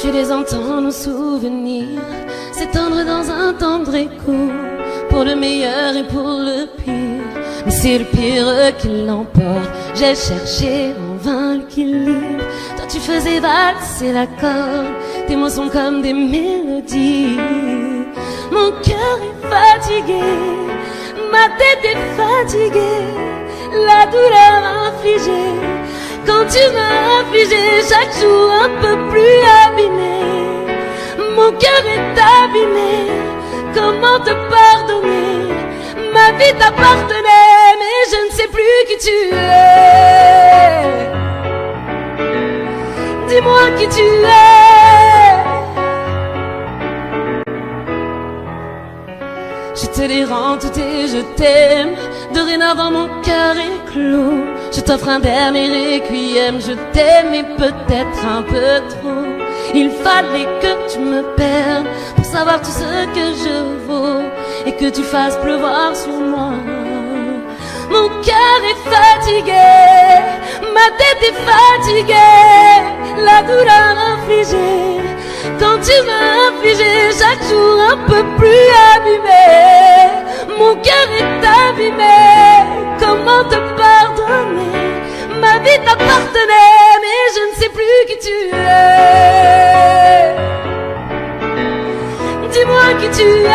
Je les entends, nos souvenirs s'étendre dans un tendre écho, pour le meilleur et pour le pire. Mais c'est le pire qui l'emporte. J'ai cherché en vain l'équilibre. Toi tu faisais valser la corde. Tes mots sont comme des mélodies. Mon cœur est fatigué, ma tête est fatiguée. La douleur infligée, quand tu m'as affligé, chaque jour un peu plus abîmé. Mon cœur est abîmé, comment te pardonner? Ma vie t'appartenait, mais je ne sais plus qui tu es. Dis-moi qui tu es. Je te les rends toutes et je t'aime. Dorénavant mon cœur est clos. Je t'offre un dernier requiem. Je t'aimais peut-être un peu trop. Il fallait que tu me perdes pour savoir tout ce que je vaux et que tu fasses pleuvoir sur moi. Mon cœur est fatigué, ma tête est fatiguée. La douleur infligée, quand tu m'as infligé, chaque jour un peu plus abîmé. Mon cœur est abîmé, comment te pardonner? Ma vie t'appartenait, mais je ne sais plus qui tu es. Dis-moi qui tu es.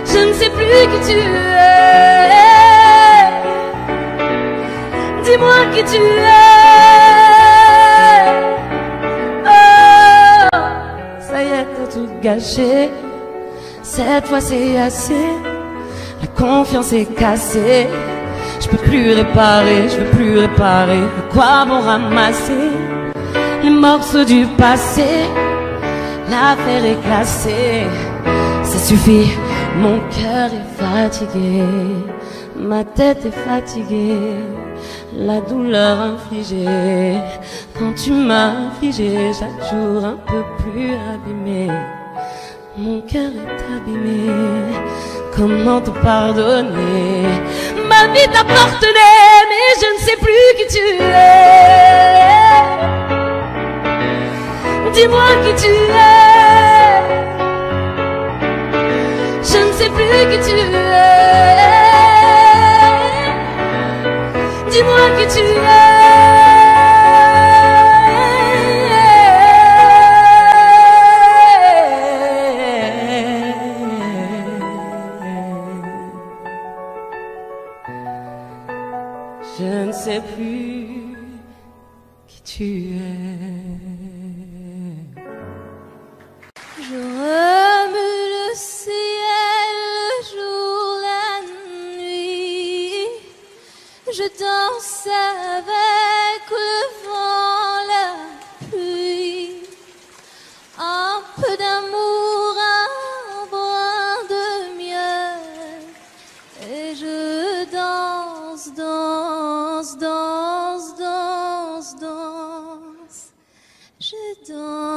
Je ne sais plus qui tu es. Dis-moi qui tu es. Oh, ça y est, t'as tout gâché. Cette fois c'est assez. La confiance est cassée. Je peux plus réparer, je veux plus réparer. À quoi bon ramasser les morceaux du passé? L'affaire est classée, ça suffit. Mon cœur est fatigué, ma tête est fatiguée. La douleur infligée, quand tu m'as infligé, chaque jour un peu plus abîmé. Mon cœur est abîmé, comment te pardonner? Ma vie t'appartenait, mais je ne sais plus qui tu es. Dis-moi qui tu es. Je ne sais plus qui tu es. Dis-moi qui tu es. Je ne sais plus qui tu es. Je remue le ciel, le jour, la nuit. Je danse avec le vent, la pluie. Un peu d'amour, un brin de miel. Et je danse, danse, danse, danse, danse. Je danse.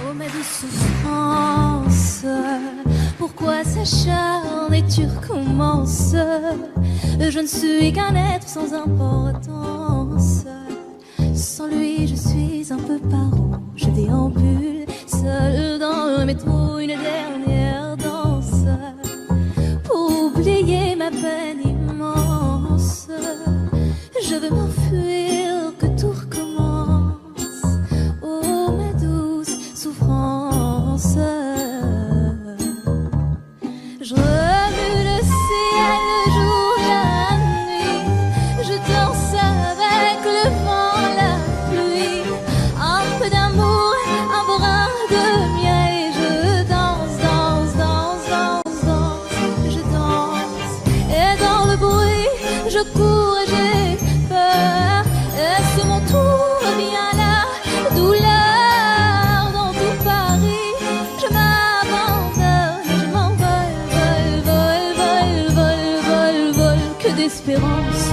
Oh ma douce souffrance, pourquoi s'acharne et tu recommences? Je ne suis qu'un être sans importance. Sans lui je suis un peu paro. Je déambule seul dans le métro, une dernière danse pour oublier ma peine immense. Je veux m'enfuir, que tout recommence. Oh ma douce souffrance. Je remue le ciel, le jour, la nuit. Je danse avec le vent, la pluie. Un peu d'amour, un brin de miel. Et je danse, danse, danse, danse, danse. Je danse. je cours et j'ai peur. Est-ce mon tour? Viens là, douleur dans tout Paris. Je m'abandonne, je m'envole, vol, que d'espérance.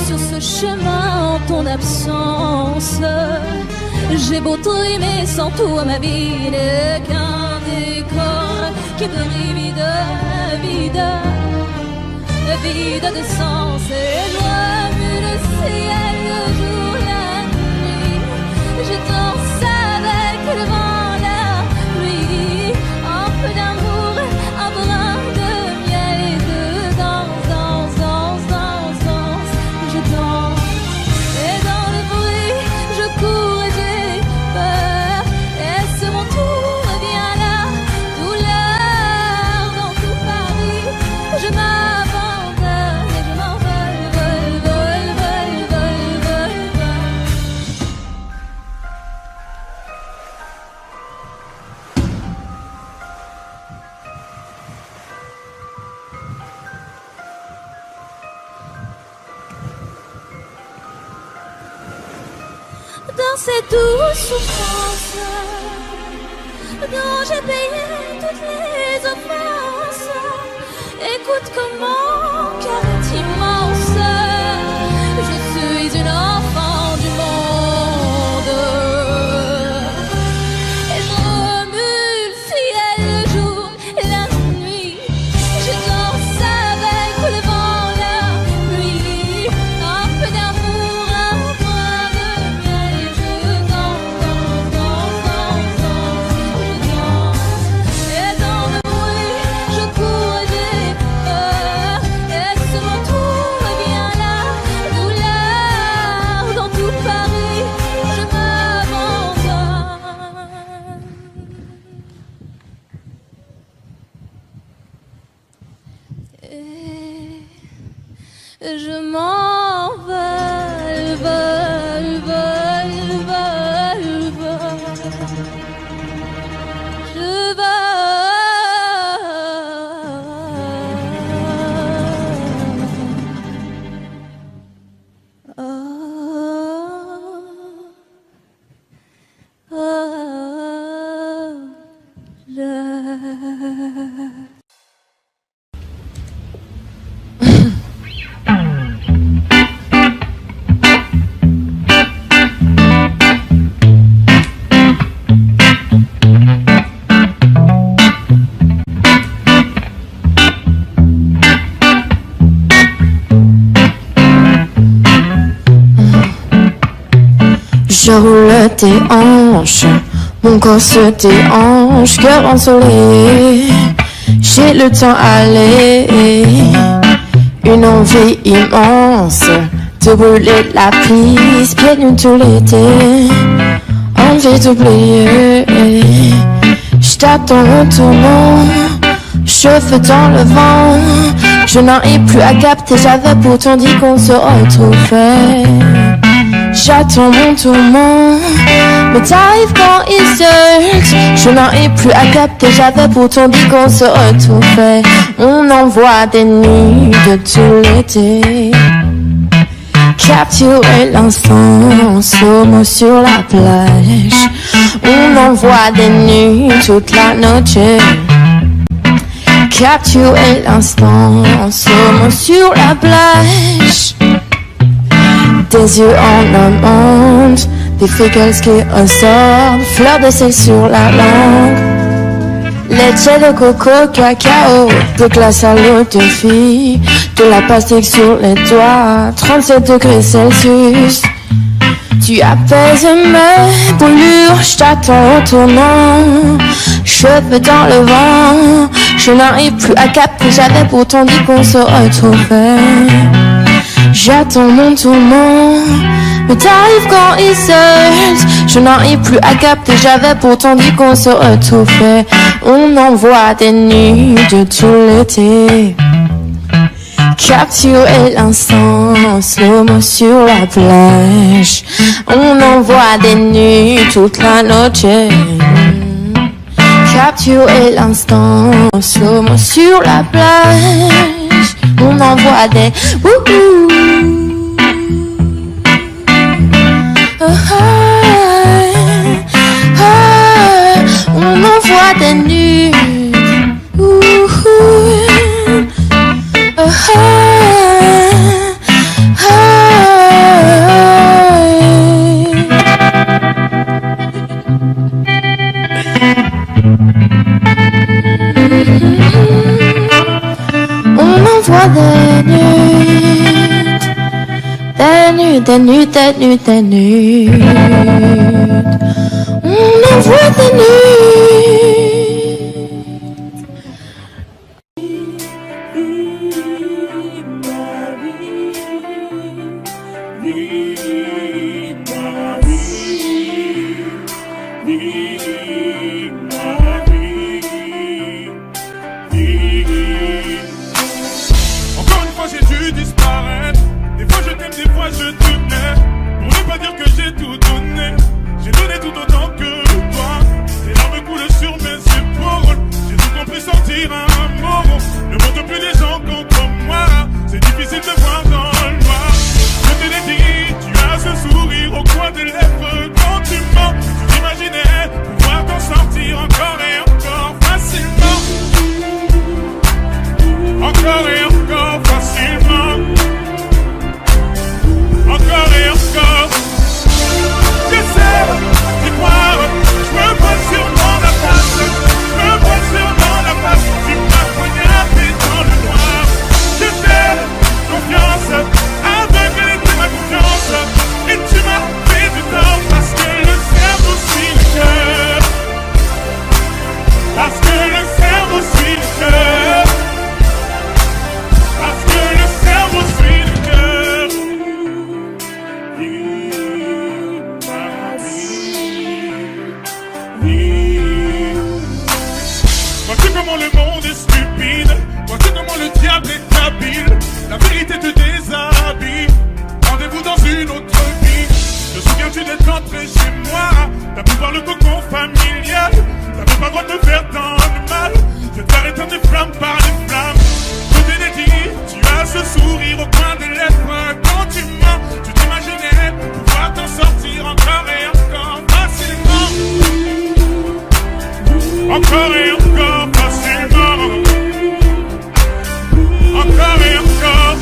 Sur ce chemin en ton absence, j'ai beau trimer sans toi, ma vie n'est qu'un décor qui brille vide de sens. Et je remue le ciel, le jour, la nuit. Je danse avec le vent, la pluie. Un peu d'amour, un brin de miel et de danse. Je danse. Et dans le bruit, je cours et j'ai peur. Est-ce mon tour? Viens là, douleur dans tout Paris. Je m'abandonne et je m'envole, vol. Dans cette douce souffrance dont j'ai payé toutes les offenses, écoute comme mon cœur est immense. Je suis une enfant du monde. Et je remue le ciel, le jour, la nuit. Je danse avec le vent, la pluie. Un peu d'amour, un brin de miel. Et je danse. Et dans le bruit, je cours et j'ai peur. Est-ce mon tour? Viens là, douleur dans tout Paris. Je m'abandonne. Et je m'envole, je Je roule tes hanches, mon corps se déhanche, cœur ensoleillé, j'ai le temps à aller. Une envie immense de brûler la piste, pieds nus tout l'été, envie d'oublier. Je t'attends au tournant, cheveux dans le vent, je n'en ai plus à capter, j'avais pourtant dit qu'on se retrouvait. J'attends mon tourment, mais t'arrives quand il seul. Je n'en ai plus à capter, j'avais pourtant dit qu'on se retrouvait. On envoie des nuits de tout l'été, capturer l'instant, slow-mo sur la plage. On envoie des nuits toute la noche, capturer l'instant, slow-mo sur la plage. Des yeux en amande, des freckles qui ressortent, fleurs de sel sur la langue, laitier de coco, cacao, de glace à l'eau de vie, de la pastille sur les doigts, 37 degrés Celsius. Tu apaises mes brûlures, je t'attends au tournant, cheveux dans le vent, je n'arrive plus à capter, j'avais pourtant dit qu'on se retrouvait. J'attends mon tourment, mais t'arrives quand il seul. Je n'arrive plus à capter, j'avais pourtant dit qu'on se retrouvait. On envoie des nuits de tout l'été, capturer l'instant, slow-mo sur la plage. On envoie des nuits toute la noche, capturer l'instant, slow-mo sur la plage. on envoie des wouhou. On envoie des nudes. On envoie des nudes. Des nudes, des nudes, des nudes, des nudes. On envoie des nudes. Encore une fois j'ai dû disparaître. Des fois je t'aime, des fois je te nais. Pour ne pas dire que j'ai tout donné. J'ai donné tout autant que toi. Les larmes coulent sur mes épaules. J'ai tout compris, sentir un mot. Ne montre plus les gens contre moi. C'est difficile de voir dans le noir. Je te l'ai dit, tu as ce sourire au coin des lèvres. Quand tu mens, tu t'imaginais pouvoir t'en sortir encore et encore facilement. Encore et encore facilement. Encore et encore. J'essaie d'y croire. Je me vois sûrement la face. Je me vois sûrement la face. Tu m'as poignardé dans le noir. Je fais confiance. Aveugle était ma confiance. Et tu m'as fait du tort. Parce que le cerveau suit le cœur. Parce que le cerveau suit le cœur. Parce que le cerveau suit le cœur. Vois-tu comment le monde est stupide? Vois-tu comment le diable est habile? La vérité te déshabille. Rendez-vous dans une autre vie. Te souviens-tu d'être entré chez moi? T'as pu voir le cocon familial. T'avais pas le droit de me faire tant de mal. Je t'arrête éteindre des flammes par des flammes. Je te l'ai dit, tu as ce sourire au coin des lèvres. Quand tu mens, tu t'imaginais pouvoir t'en sortir encore et encore facilement. Encore et encore facilement. Encore et encore.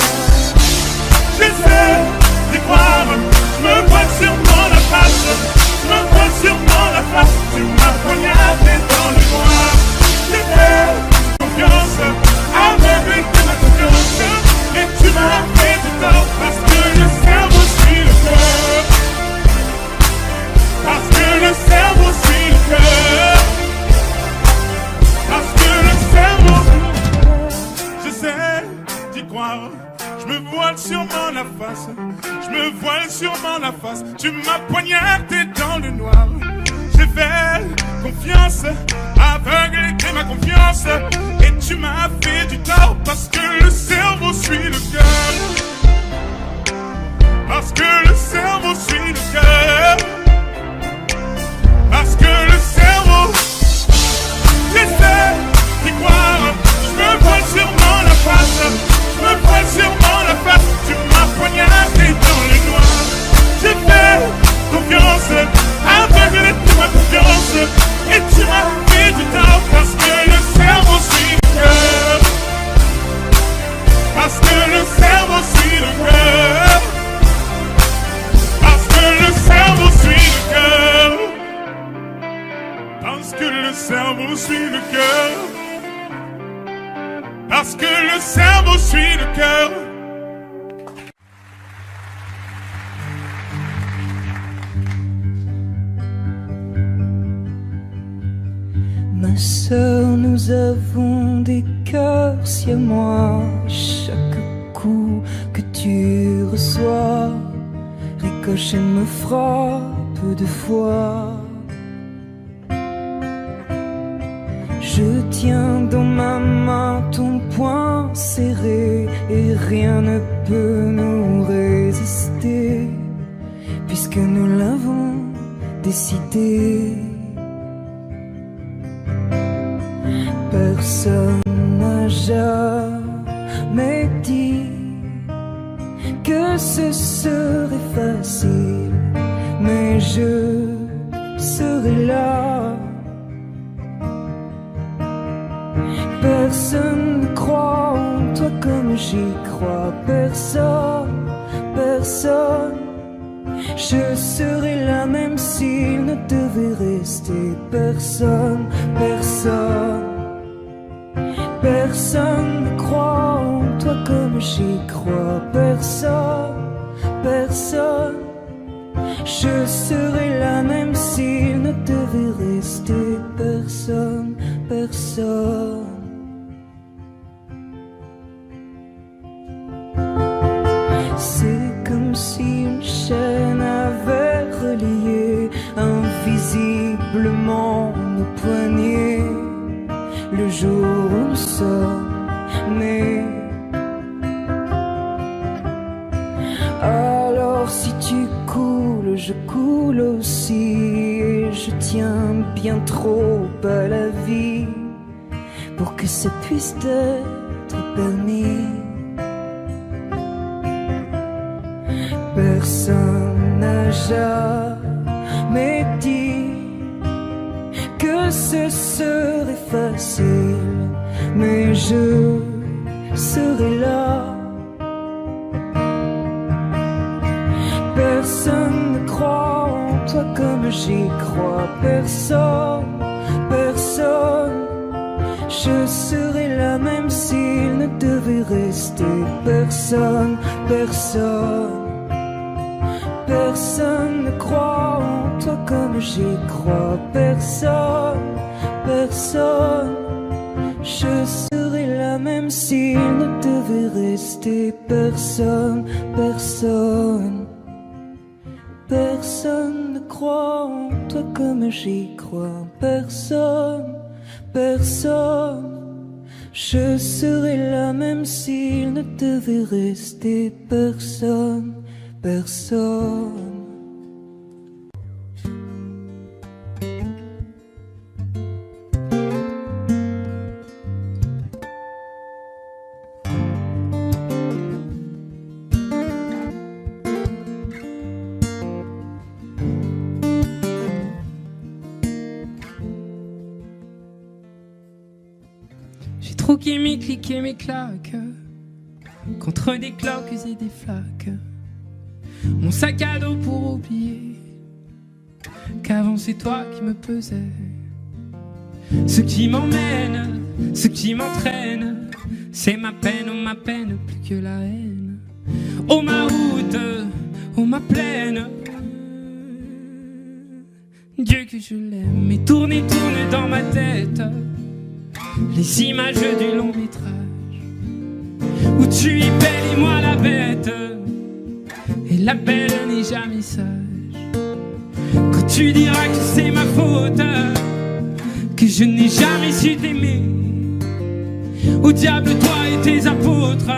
J'essaie d'y croire. Je me vois sûrement la face. Je me vois sûrement la face. Tu m'as poignardé dans le noir. J'ai fait confiance. Aveugle était ma confiance. Et tu m'as fait du tort. Parce que le cerveau suit le cœur. Parce que le cerveau suit le cœur. Parce que le cerveau. J'essaie d'y croire. Je me voile sûrement la face. Je me voile sûrement la face. Tu m'as poignardé dans le noir. J'ai fait confiance. Aveugle était ma confiance. Et tu m'as fait du tort. Parce que le cerveau suit le cœur. Parce que le cerveau suit le cœur. Parce que le cerveau. J'essaie d'y croire. Je me voile sûrement la face. Je me voile sûrement la face. Tu m'as poignardé dans le noir. J'ai fait confiance. Aveugle était ma confiance. Et tu m'as fait du tort. Parce que le cerveau suit le cœur. Parce que le cerveau suit le cœur. Parce que le cerveau suit le cœur. Parce que le cerveau suit le cœur. Parce que le cerveau suit le cœur. Ma sœur, nous avons des cœurs siamois. Chaque coup que tu reçois ricochet me frappe de fois. Je tiens dans ma main ton poing serré et rien ne peut nous résister puisque nous l'avons décidé. Personne n'a jamais dit ce serait facile, mais je serai là. Personne ne croit en toi comme j'y crois. Personne, personne. Je serai là même s'il ne devait rester personne, personne. Personne ne croit en toi comme j'y crois. Personne, personne. Je serai là même s'il ne devait rester personne, personne. C'est comme si une chaîne avait relié invisiblement nos poignets. Le jour où nous sommes nés. Alors si tu coules, je coule aussi. Et je tiens bien trop à la vie pour que ça puisse être permis. Personne n'a jamais dit que ce serait facile, mais je serai là. Personne ne croit en toi comme j'y crois. Personne, personne. Je serai là même s'il ne devait rester personne, personne. Personne ne croit en toi comme j'y crois. Personne, personne. Je serai là même s'il ne devait rester personne, personne. Personne ne croit en toi comme j'y crois. Personne, personne. Je serai là même s'il ne devait rester personne, personne. J'ai troqué mes clics et mes claques contre des cloques et des flaques. Mon sac à dos pour oublier qu'avant c'est toi qui me pesais. Ce qui m'emmène, ce qui m'entraîne, c'est ma peine plus que la haine. Oh ma route, oh ma plaine, Dieu que je l'aime. Et tourne dans ma tête les images du long métrage où tu es belle et moi la bête. Et la belle n'est jamais sage. Quand tu diras que c'est ma faute, que je n'ai jamais su t'aimer, au diable toi et tes apôtres,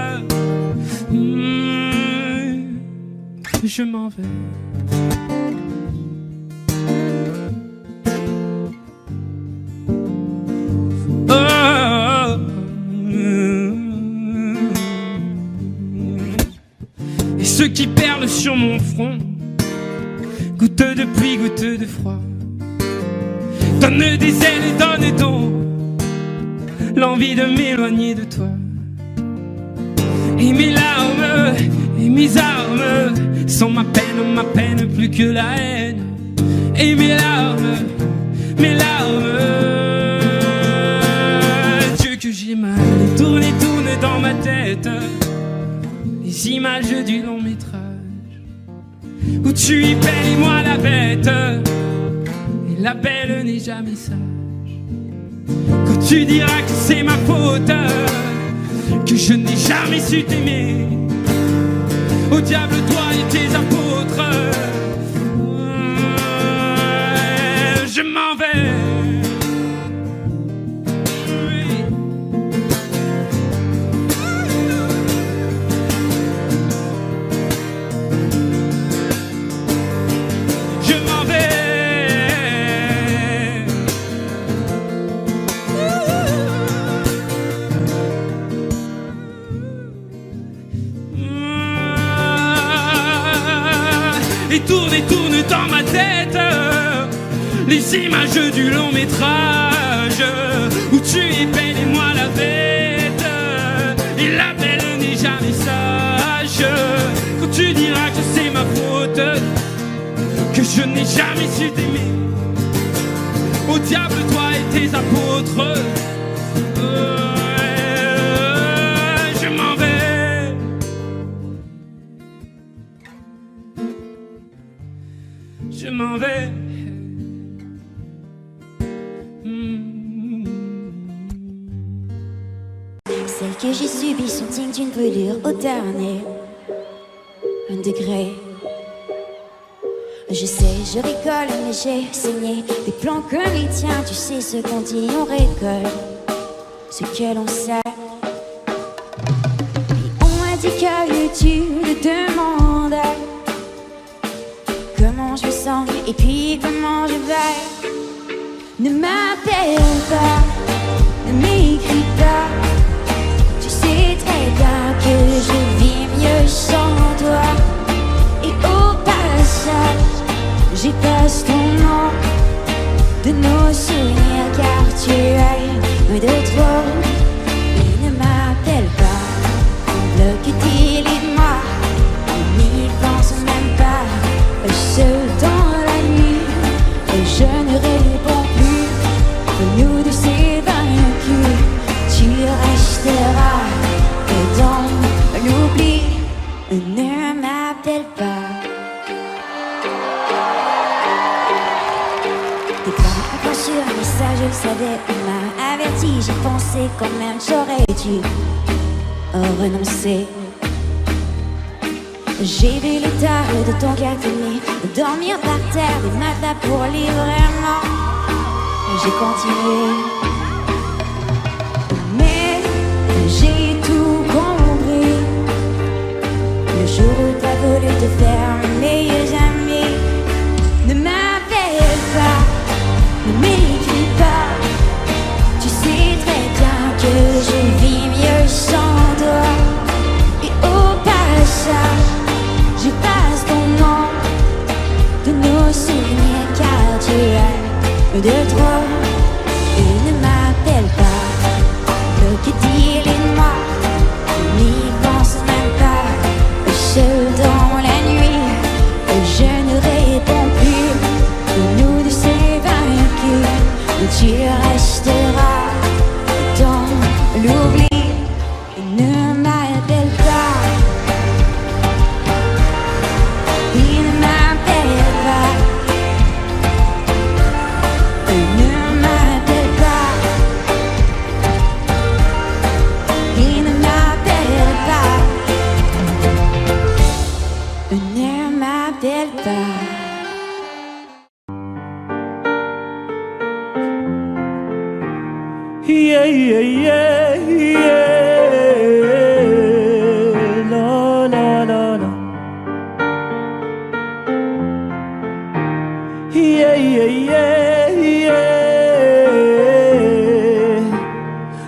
je m'en vais. Et ceux qui perlent sur mon front, goutte de pluie, goutte de froid, donne des ailes et donne donc l'envie de m'éloigner de toi. Et mes larmes et mes armes sont ma peine plus que la haine. Et mes larmes, Dieu que j'ai mal. Et tourne dans ma tête les images du long métrage où tu es belle et moi la bête. Et la belle n'est jamais sage. Quand tu diras que c'est ma faute, que je n'ai jamais su t'aimer, au diable toi et tes apôtres, je m'en vais. tourne et tourne dans ma tête les images du long métrage où tu es belle et moi la bête. Et la belle n'est jamais sage. Quand tu diras que c'est ma faute, que je n'ai jamais su t'aimer, au diable toi et tes apôtres. Je m'en vais. Je m'en vais. Celles que j'ai subies sont dignes d'une brûlure au dernier degré. Je sais, je rigole, mais j'ai saigné des plans comme les tiens. Tu sais ce qu'on dit, on récolte ce que l'on sait. Et on m'a dit que tu me demandais comment je me sens et puis comment je vais. Ne m'appelle pas, ne m'écris pas. Tu sais très bien que je vis mieux sans toi. Et au passage, j'efface ton nom de nos souvenirs car tu es loin de trop. Et ne m'appelle pas, bloque dis-le-moi. On n'y pense même pas, seul dans la nuit. Et je ne réponds plus, nous deux c'est vaincu. Tu resteras dans l'oubli. Ne m'appelle pas. Sur un message, je le savais, on m'a averti. J'ai pensé quand même, j'aurais dû renoncer. J'ai vu l'état de ton cabinet, dormir par terre, des matelas pour lire vraiment. Et j'ai continué, mais j'ai tout compris. Le jour où t'as voulu te faire mes amis. Ne m'appelle pas, ne m'écris pas. Tu sais très bien que je vis mieux sans toi. Et au passage, j'efface ton nom de nos souvenirs car tu es de trop. Et ne m'appelle pas, que dis-le-moi. On n'y pense même pas, seul dans la nuit. Je ne réponds plus, nous deux c'est vaincu. Tu resteras dans l'oubli. Ne m'appelle pas, il ne m'appelle pas. Ne m'appelle pas, il ne m'appelle pas. Ne m'appelle pas. Yeah, yeah, yeah, yeah. La, la, la, la. Yeah, yeah, yeah, yeah.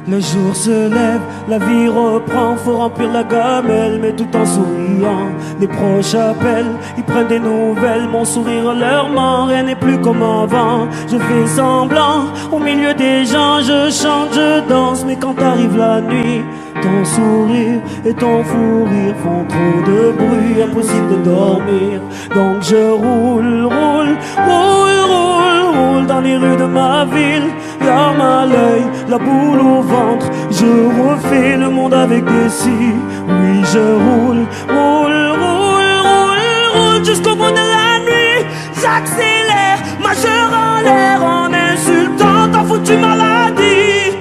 Le jour se lève, la vie reprend, faut remplir la gamelle, mais tout en souriant. Les proches appellent, ils prennent des nouvelles, mon sourire leur ment, rien n'est plus comme avant. Je fais semblant, au milieu des gens, je chante, je danse, mais quand arrive la nuit, ton sourire et ton fou rire font trop de bruit, impossible de dormir. Donc je roule, roule, roule, roule, roule dans les rues de ma ville. Larme à l'œil, la boule au ventre, je refais le monde avec des cils. Oui, je roule, roule, roule, roule, roule jusqu'au bout de la nuit. J'accélère, majeur en l'air, en insultant ta foutue maladie.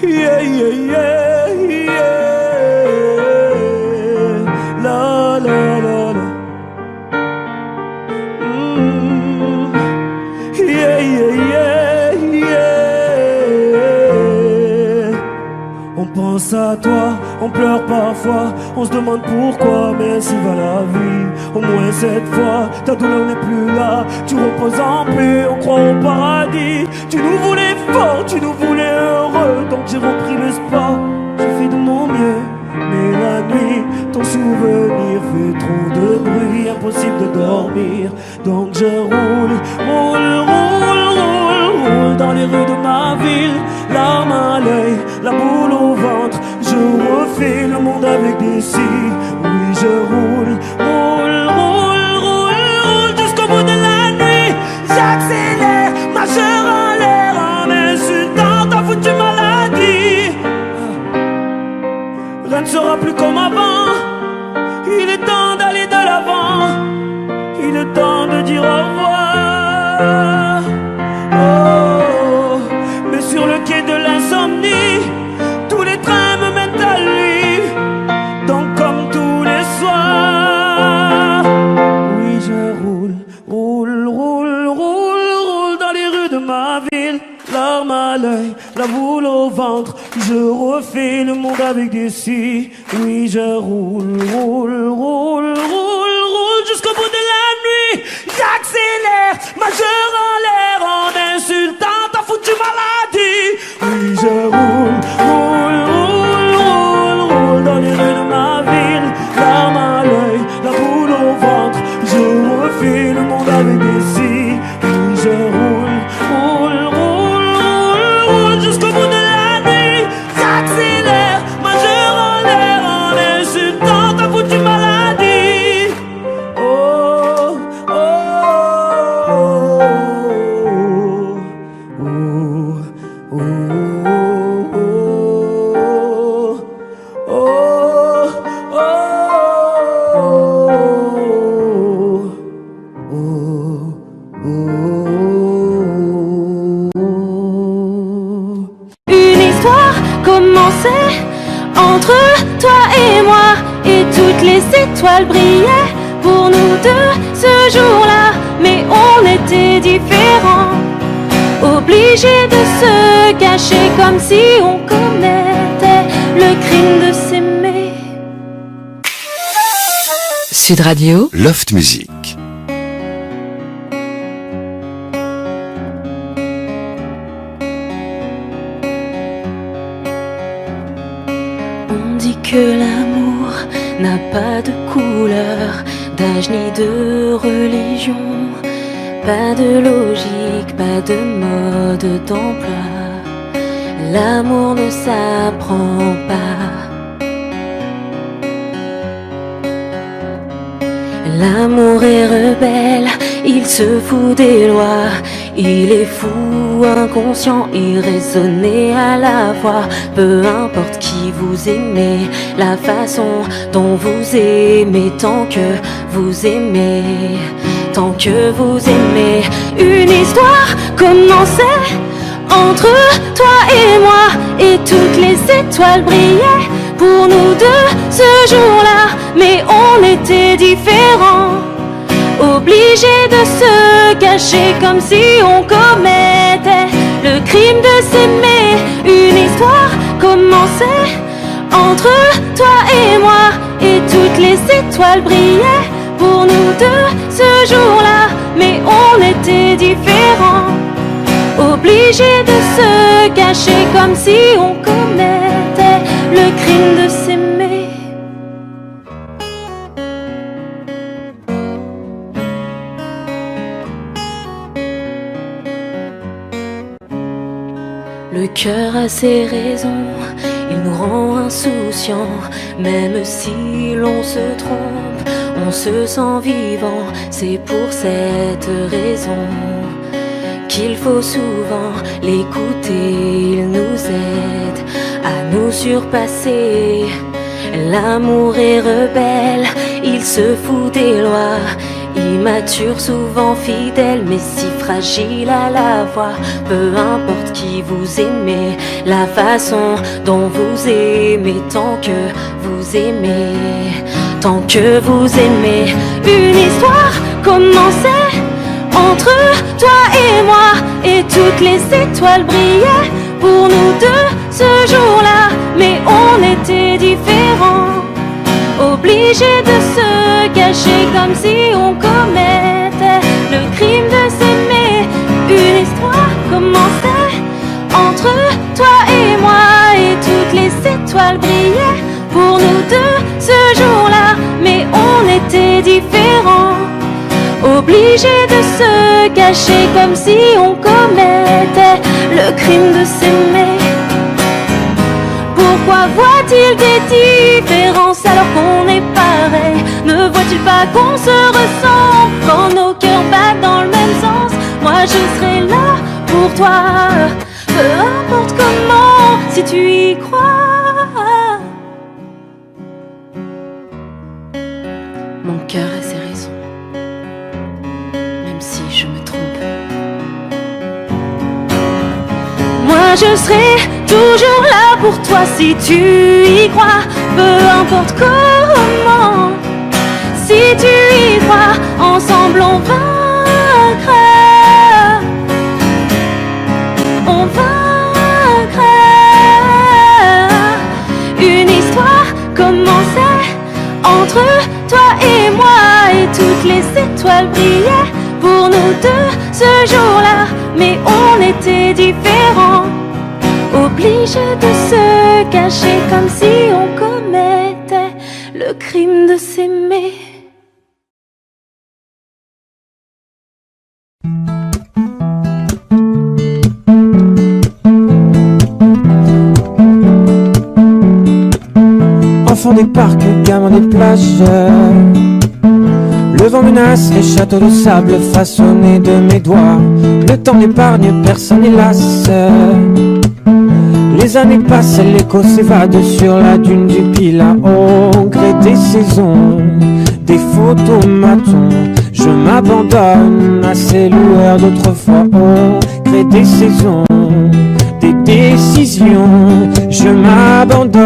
Yeah, yeah, yeah, yeah. La, la, la, la. Yeah, yeah, yeah, yeah. On pense à toi, on pleure parfois, on se demande pourquoi, mais ainsi va la vie. Au moins cette fois, ta douleur n'est plus là, tu reposes en paix, on croit au paradis. Tu nous voulais fort, tu nous voulais heureux, donc j'ai repris l'espoir, j'ai fait de mon mieux. Mais la nuit majeur en l'air en insultant ta foutue maladie. Rien ne sera plus comme avant. Il est temps d'aller de l'avant. Il est temps de dire au revoir. Oh, mais sur le quai de l'insomnie, tous les trains me mènent à lui. Donc comme tous les soirs, oui je roule, roule, roule, roule, roule dans les rues de ma ville. Larme à l'œil, la boule au ventre, je refais le monde avec des si. Oui je roule, roule, roule, roule, roule jusqu'au bout de la nuit. J'accélère, majeur en l'air en insultant ta foutue maladie. Oui je roule, roule, roule, roule, roule dans les rues de ma ville. Larme à l'œil, la boule au ventre, je refais le monde avec des si. Oui je roule, roule, roule, roule, roule jusqu'au bout de la nuit. J'accélère, majeur en l'air en insultant ta foutue maladie. Oh, oh, oh, oh, oh, oh, oh, Une histoire commençait entre toi et moi, et toutes les étoiles brillaient pour nous deux ce jour-là. Mais on était différents, obligés de se cacher comme si on commettait le crime de s'aimer. Sud Radio, Loft Music. On dit que l'amour n'a pas de couleur, d'âge ni de religion, pas de logique, pas de mode d'emploi. L'amour ne s'apprend pas. L'amour est rebelle, il se fout des lois. Il est fou, inconscient, irraisonné à la fois. Peu importe qui vous aimez, la façon dont vous aimez, tant que vous aimez, tant que vous aimez. Une histoire commençait entre toi et moi, et toutes les étoiles brillaient pour nous deux ce jour-là. Mais on était différents, obligés de se cacher comme si on commettait le crime de s'aimer. Une histoire commençait entre toi et moi, et toutes les étoiles brillaient pour nous deux ce jour-là. Mais on était différents, obligés de se cacher comme si on commettait le crime de s'aimer. Le cœur a ses raisons, il nous rend insouciants. Même si l'on se trompe, on se sent vivant. C'est pour cette raison qu'il faut souvent l'écouter. Il nous aide à nous surpasser. L'amour est rebelle, il se fout des lois. Immature, souvent fidèle, mais si fragile à la fois. Peu importe qui vous aimez, la façon dont vous aimez, tant que vous aimez, tant que vous aimez. Une histoire commençait entre toi et moi, et toutes les étoiles brillaient pour nous deux ce jour-là. Mais on était différents, obligés de se cacher comme si on commettait le crime de s'aimer. Une histoire commençait entre toi et moi, et toutes les étoiles brillaient pour nous deux ce jour-là. Mais on était différents, obligés de se cacher comme si on commettait le crime de s'aimer. Pourquoi voit-il des différences alors qu'on est pareil? Ne voit-il pas qu'on se ressemble quand nos cœurs battent dans le même sens? Moi je serai là pour toi. Peu importe comment, si tu y crois. Mon cœur a ses raisons, même si je me trompe. Moi je serai toujours là pour toi si tu y crois. Peu importe comment, si tu y crois, ensemble on vaincra. On vaincra. Une histoire commençait entre toi et moi, et toutes les étoiles brillaient pour nous deux ce jour-là. Mais on était différents, obligés de se cacher comme si on commettait le crime de s'aimer. Enfant des parcs, gamin des plages, le vent menace les châteaux de sable façonnés de mes doigts. Le temps n'épargne personne hélas. Les années passent, l'écho s'évade sur la dune du Pilat. Au gré des saisons, des photomatons, je m'abandonne à ces lueurs d'autrefois. Au gré des saisons, des décisions, je m'abandonne.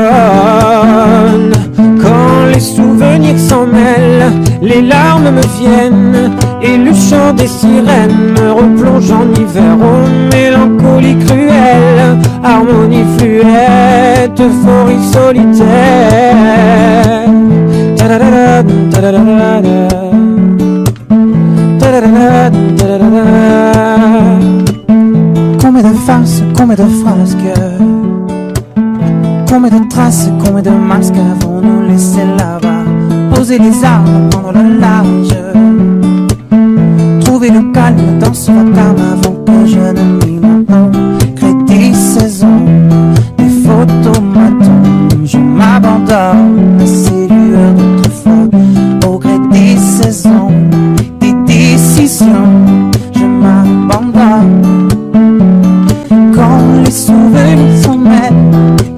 Quand les souvenirs s'en mêlent, les larmes me viennent, et le chant des sirènes me replonge en hiver. Oh, mélancolie cruelle, harmonie fluette, euphorie solitaire. Ta-da-da-da, ta-da-da-da-da. Ta-da-da-da, ta-da-da-da. Combien de farces, combien de frasques, combien de traces, combien de masques avons-nous laissé là-bas? Poser les armes, prendre le large, trouver le calme dans ce vacarme avant que je ne m'y m'en. Créer des saisons, des photomatons, je m'abandonne à ces lueurs d'autrefois. Au gré des saisons, des décisions, je m'abandonne. Quand les souvenirs s'en mêlent,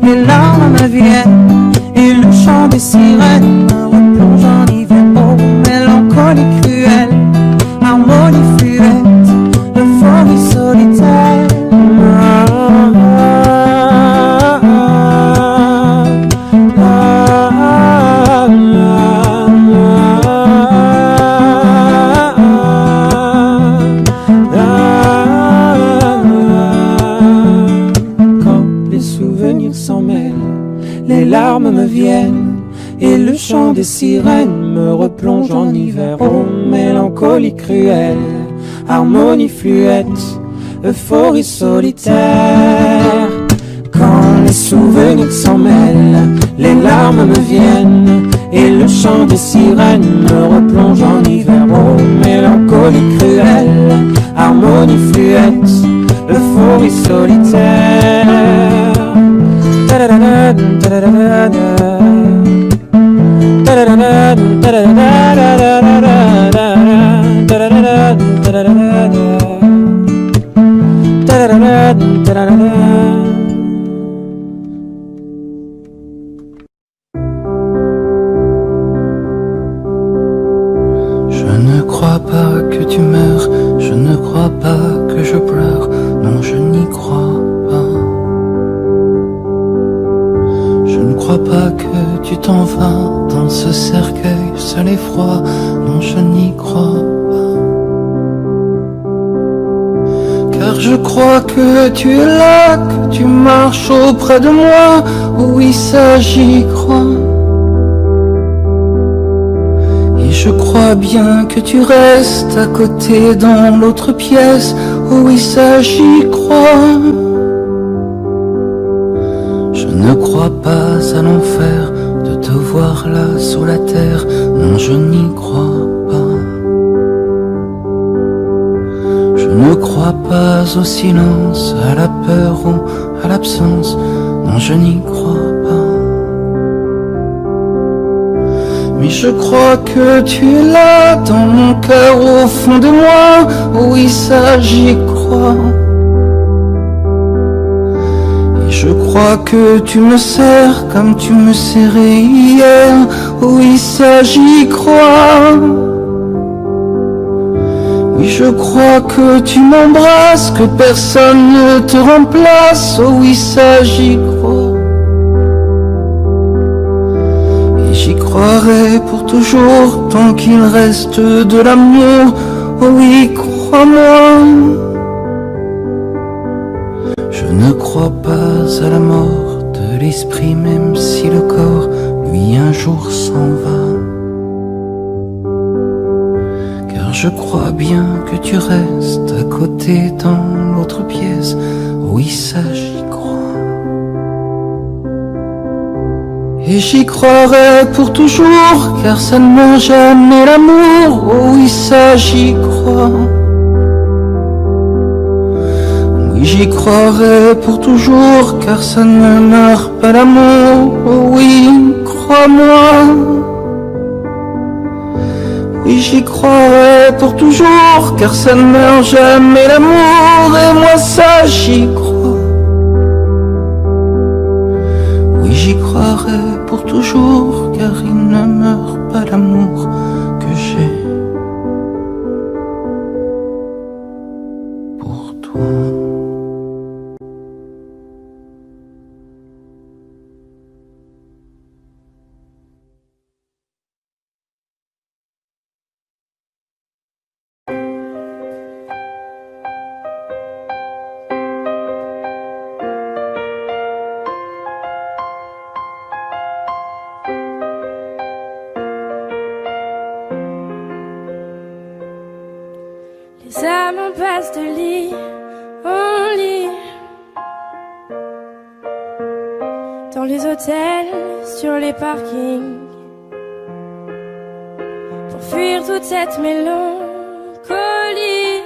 les larmes me viennent, et le chant des sirènes me replonge en hiver. Oh, mélancolie cruelle, harmonie fluette, euphorie solitaire. Les larmes me viennent, et le chant des sirènes me replonge en hiver. Oh, mélancolie cruelle, harmonie fluette, euphorie solitaire. Quand les souvenirs s'en mêlent, les larmes me viennent, et le chant des sirènes me replonge en hiver. Oh, mélancolie cruelle, harmonie fluette, euphorie solitaire. Ta-da-da-da, ta-da-da-da-da. Ta-da-da-da, ta-da-da-da-da-da-da-da. Ta-da-da-da, ta-da-da-da-da. Ta-da-da-da, ta-da-da-da. Je ne crois pas que tu meurs, je ne crois pas que je pleure, non je n'y crois pas. Je ne crois pas que tu t'en vas dans ce cercueil seul et froid, non je n'y crois pas. Car je crois que tu es là, que tu marches auprès de moi, oui ça j'y crois. Je crois bien que tu restes à côté dans l'autre pièce, oui ça j'y crois. Je ne crois pas à l'enfer, de te voir là sous la terre, non je n'y crois pas. Je ne crois pas au silence, à la peur ou à l'absence, non je n'y crois pas. Mais je crois que tu es là dans mon cœur au fond de moi, oui ça j'y crois. crois que tu me serres comme tu me serrais hier. Oui, ça j'y crois. Oui, je crois que tu m'embrasses, que personne ne te remplace. Oh oui, ça j'y crois. Et j'y croirai pour toujours, tant qu'il reste de l'amour. Oh oui, crois-moi. Je ne crois pas à la mort de l'esprit, même si le corps, lui, un jour s'en va. Car je crois bien que tu restes à côté dans l'autre pièce. Oui, ça j'y crois. Et j'y croirai pour toujours, car ça ne ment jamais l'amour. Oh oui, ça j'y crois. J'y croirai pour toujours, car ça ne meurt pas l'amour. Oh oui, crois-moi. Oui, j'y croirai pour toujours, car ça ne meurt jamais l'amour. Et moi ça j'y crois. Oui, j'y croirai pour toujours, car il ne meurt pas l'amour que j'ai pour toi. Les âmes passent de lit en lit, dans les hôtels, sur les parkings, pour fuir toute cette mélancolie.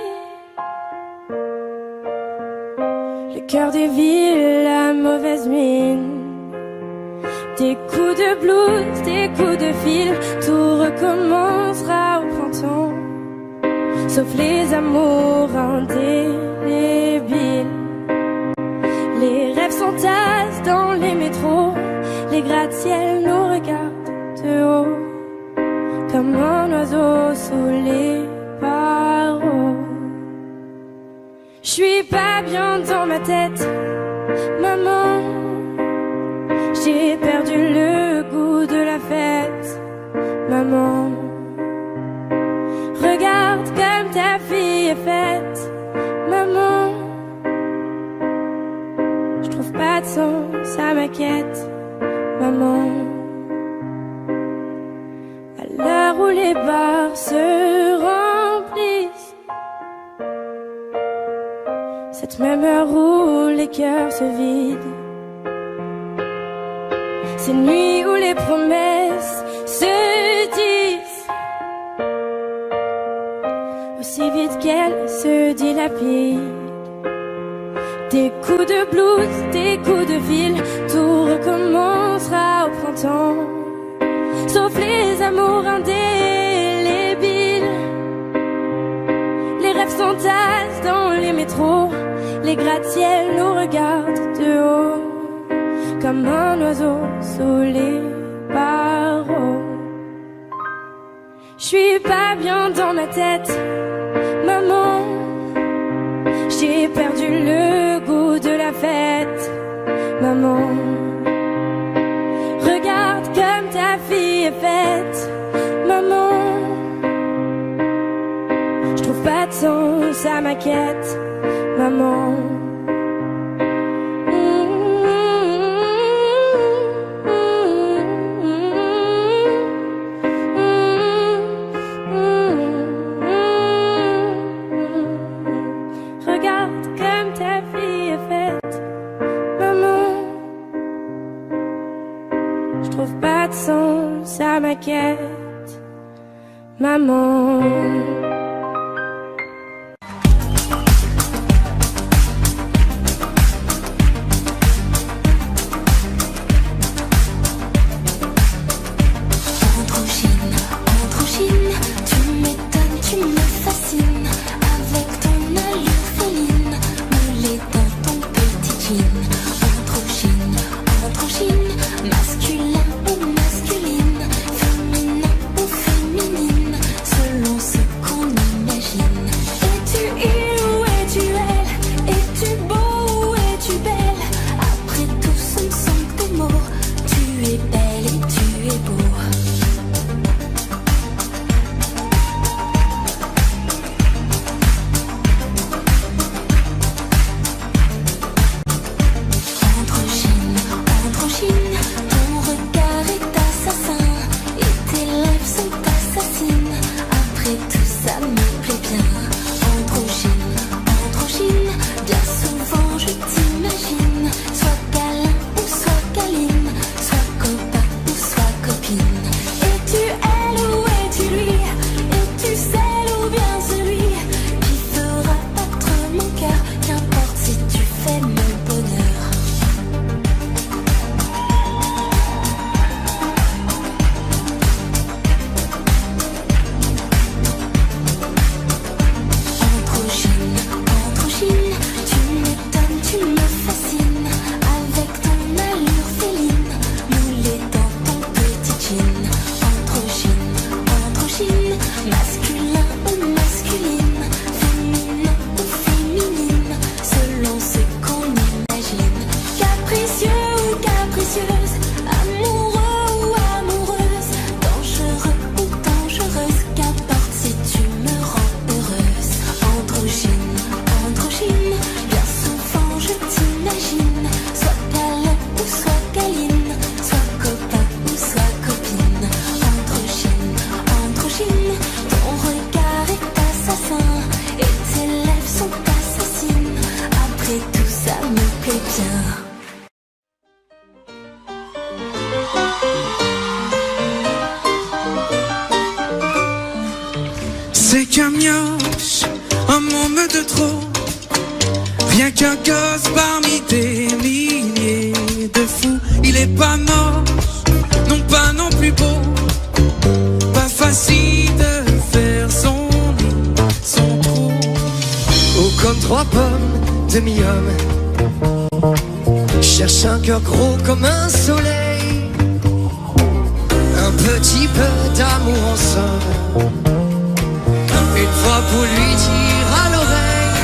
Le cœur des villes, la mauvaise mine, des coups de blues, des coups de fil, tout recommencera au printemps. Sauf les amours indélébiles. Les rêves s'entassent dans les métros, les gratte-ciels nous regardent de haut, comme un oiseau sous les barreaux. J'suis pas bien dans ma tête, maman. J'ai perdu le goût de la fête, maman. Regarde comme ta fille est faite, maman. Je trouve pas de sens à ma quête, maman. À l'heure où les bars se remplissent, cette même heure où les cœurs se vident, ces nuits où les promesses se disent aussi vite qu'elles se dilapident. Des coups de blues, des coups de fil, tout recommencera au printemps. Sauf les amours indélébiles. Les rêves s'entassent dans les métros, les gratte-ciels nous regardent de haut, comme un oiseau sous les barreaux. J'suis pas bien dans ma tête, maman. J'ai perdu le goût de la fête, maman. Regarde comme ta fille est faite, maman. J'trouve pas de sens à ma quête, maman. À ma quête, maman. Androgyne, tu m'étonnes, tu me fascines, avec ton allure féline, moulée dans ton petit jean. Androgyne, C'est qu'un mioche, un moment de trop. Rien qu'un gosse parmi des milliers de fous. Il est pas moche, non pas non plus beau. Pas facile de faire son lit, son trou. Haut comme 3 pommes, demi-homme. Cherche un cœur gros comme un soleil. Un petit peu d'amour en somme. Une fois pour lui dire à l'oreille.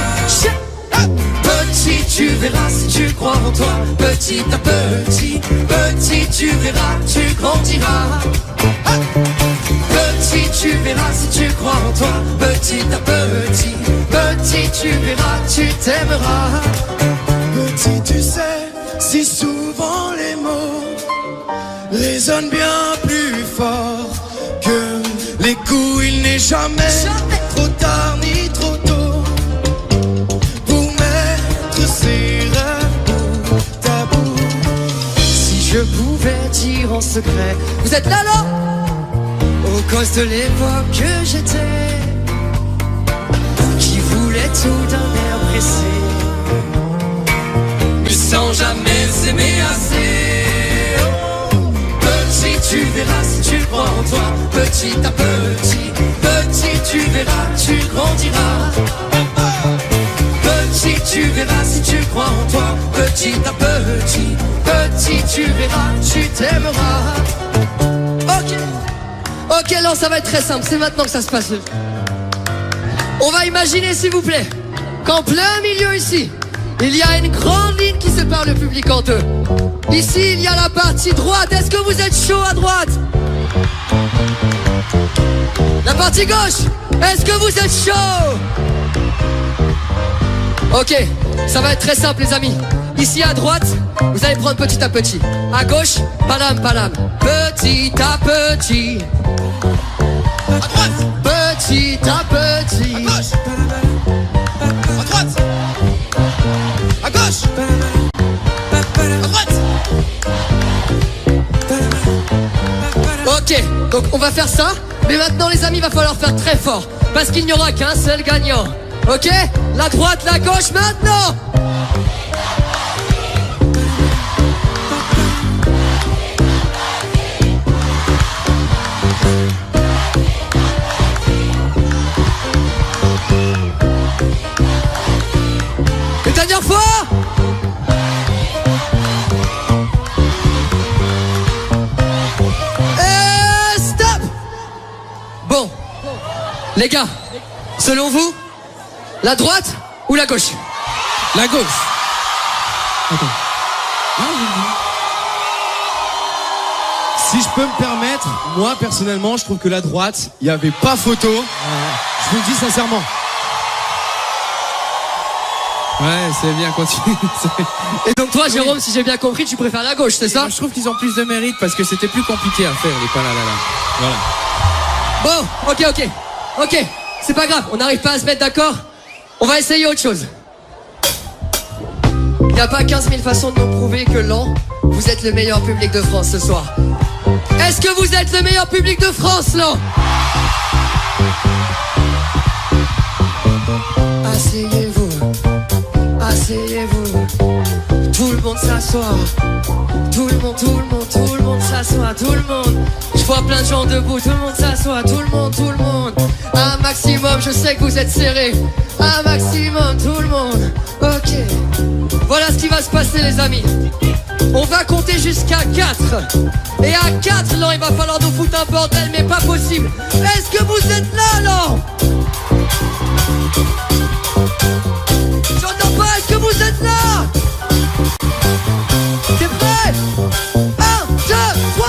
Petit, tu verras si tu crois en toi. Petit à petit, petit, tu verras, tu grandiras. Petit, tu verras si tu crois en toi. Petit à petit, petit, tu verras, tu t'aimeras. Petit, tu sais, si souvent les mots résonnent bien plus fort que les coups. Il n'est jamais trop tard ni trop tôt pour mettre ses rêves bout à bout. Si je pouvais dire en secret, vous êtes là là, au cause de l'époque que j'étais, qui voulait tout d'un air pressé, mais sans jamais s'aimer assez. Petit, tu verras si tu crois en toi. Petit à petit, petit, tu verras, tu grandiras. Petit, tu verras si tu crois en toi. Petit à petit, petit, tu verras, tu t'aimeras. Ok, alors ça va être très simple, c'est maintenant que ça se passe. On va imaginer, s'il vous plaît, qu'en plein milieu ici, il y a une grande ligne qui sépare le public en deux. Ici, il y a la partie droite. Est-ce que vous êtes chaud à droite? La partie gauche, est-ce que vous êtes chaud? Ok, ça va être très simple les amis. Ici à droite, vous allez prendre petit à petit. À gauche, palam palam. Petit à petit. À droite. Petit à petit. À gauche. À droite. À gauche. À droite. Ok, donc on va faire ça. Mais maintenant les amis, il va falloir faire très fort, parce qu'il n'y aura qu'un seul gagnant. Ok? La droite, la gauche, maintenant. Une dernière fois. Et stop. Bon, les gars, selon vous, la droite ou la gauche? La gauche. Attends. Si je peux me permettre, moi personnellement, je trouve que la droite, il n'y avait pas photo. Je vous le dis sincèrement. Ouais, c'est bien, continue. Et donc toi, Jérôme, si j'ai bien compris, tu préfères la gauche, c'est ça? Moi, je trouve qu'ils ont plus de mérite parce que c'était plus compliqué à faire, les palalala. Voilà. Bon, ok, c'est pas grave, on n'arrive pas à se mettre d'accord. On va essayer autre chose. Il n'y a pas 15 000 façons de nous prouver que non, vous êtes le meilleur public de France ce soir. Est-ce que vous êtes le meilleur public de France, non? Asseyez-vous, asseyez-vous. Tout le monde s'assoit. Tout le monde s'assoit, tout le monde. Je vois plein de gens debout, tout le monde s'assoit, tout le monde. Un maximum, je sais que vous êtes serrés. Un maximum, tout le monde. Ok. Voilà ce qui va se passer les amis. On va compter jusqu'à 4. Et à 4, non, il va falloir nous foutre un bordel, mais pas possible. Est-ce que vous êtes là, non? J'entends pas, est-ce que vous êtes là? T'es prêt? 1, 2, 3.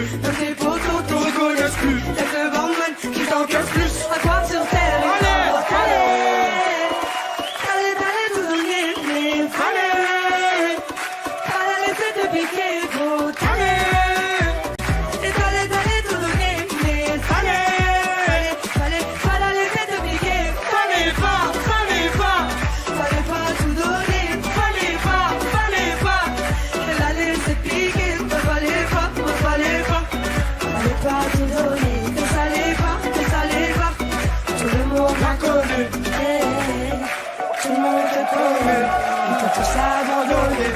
plus. Même tes potos te reconnaissent plus. Y'a que le barman qui t'encaisse plus. À quoi sur terre, allez, allez, tout donner, allez, laisser te piquer, gros, allez, tout donner, allez, laisser te piquer, fallait pas tout donner, fallait pas, elle a laissé piquer, fallait pas tout donner, que ça l'est pas, tout le monde la connaît, tout le monde te connaît, ils t'ont tous abandonné,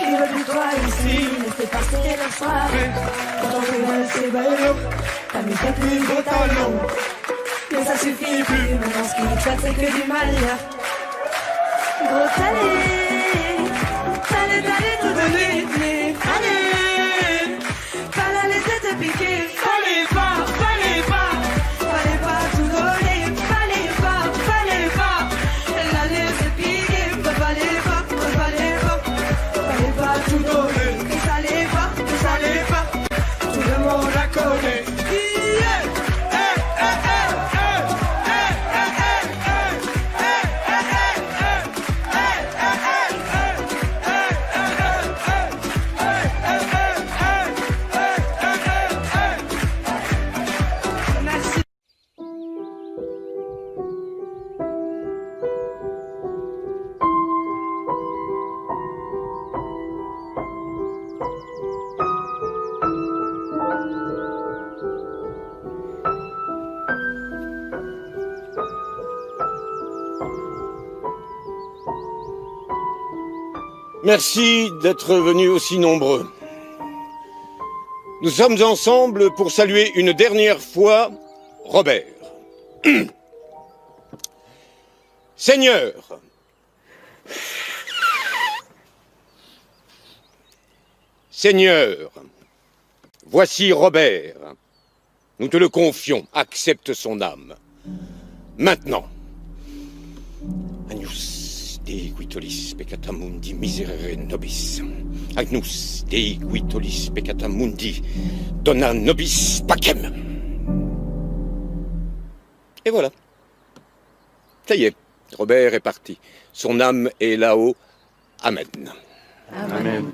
ils veulent plus toi ici, laissez passer la soirée, quand on fait c'est belle, t'as mis tes plus beaux talons, mais ça suffit plus, maintenant ce qui te fait c'est que du mal, gros t'allais tout donner, fallait laisser te piquer, fallait pas tout donner, fallait pas, elle a laissé piquer, fallait pas tout donner, que ça l'est pas, tout le monde la connaît. Merci d'être venus aussi nombreux. Nous sommes ensemble pour saluer une dernière fois Robert. Seigneur, voici Robert. Nous te le confions, accepte son âme. Maintenant, Agnus Dei qui tollis peccata mundi miserere nobis. Agnus Dei qui tollis peccata mundi dona nobis pacem. Et voilà. Ça y est, Robert est parti. Son âme est là-haut. Amen. Amen.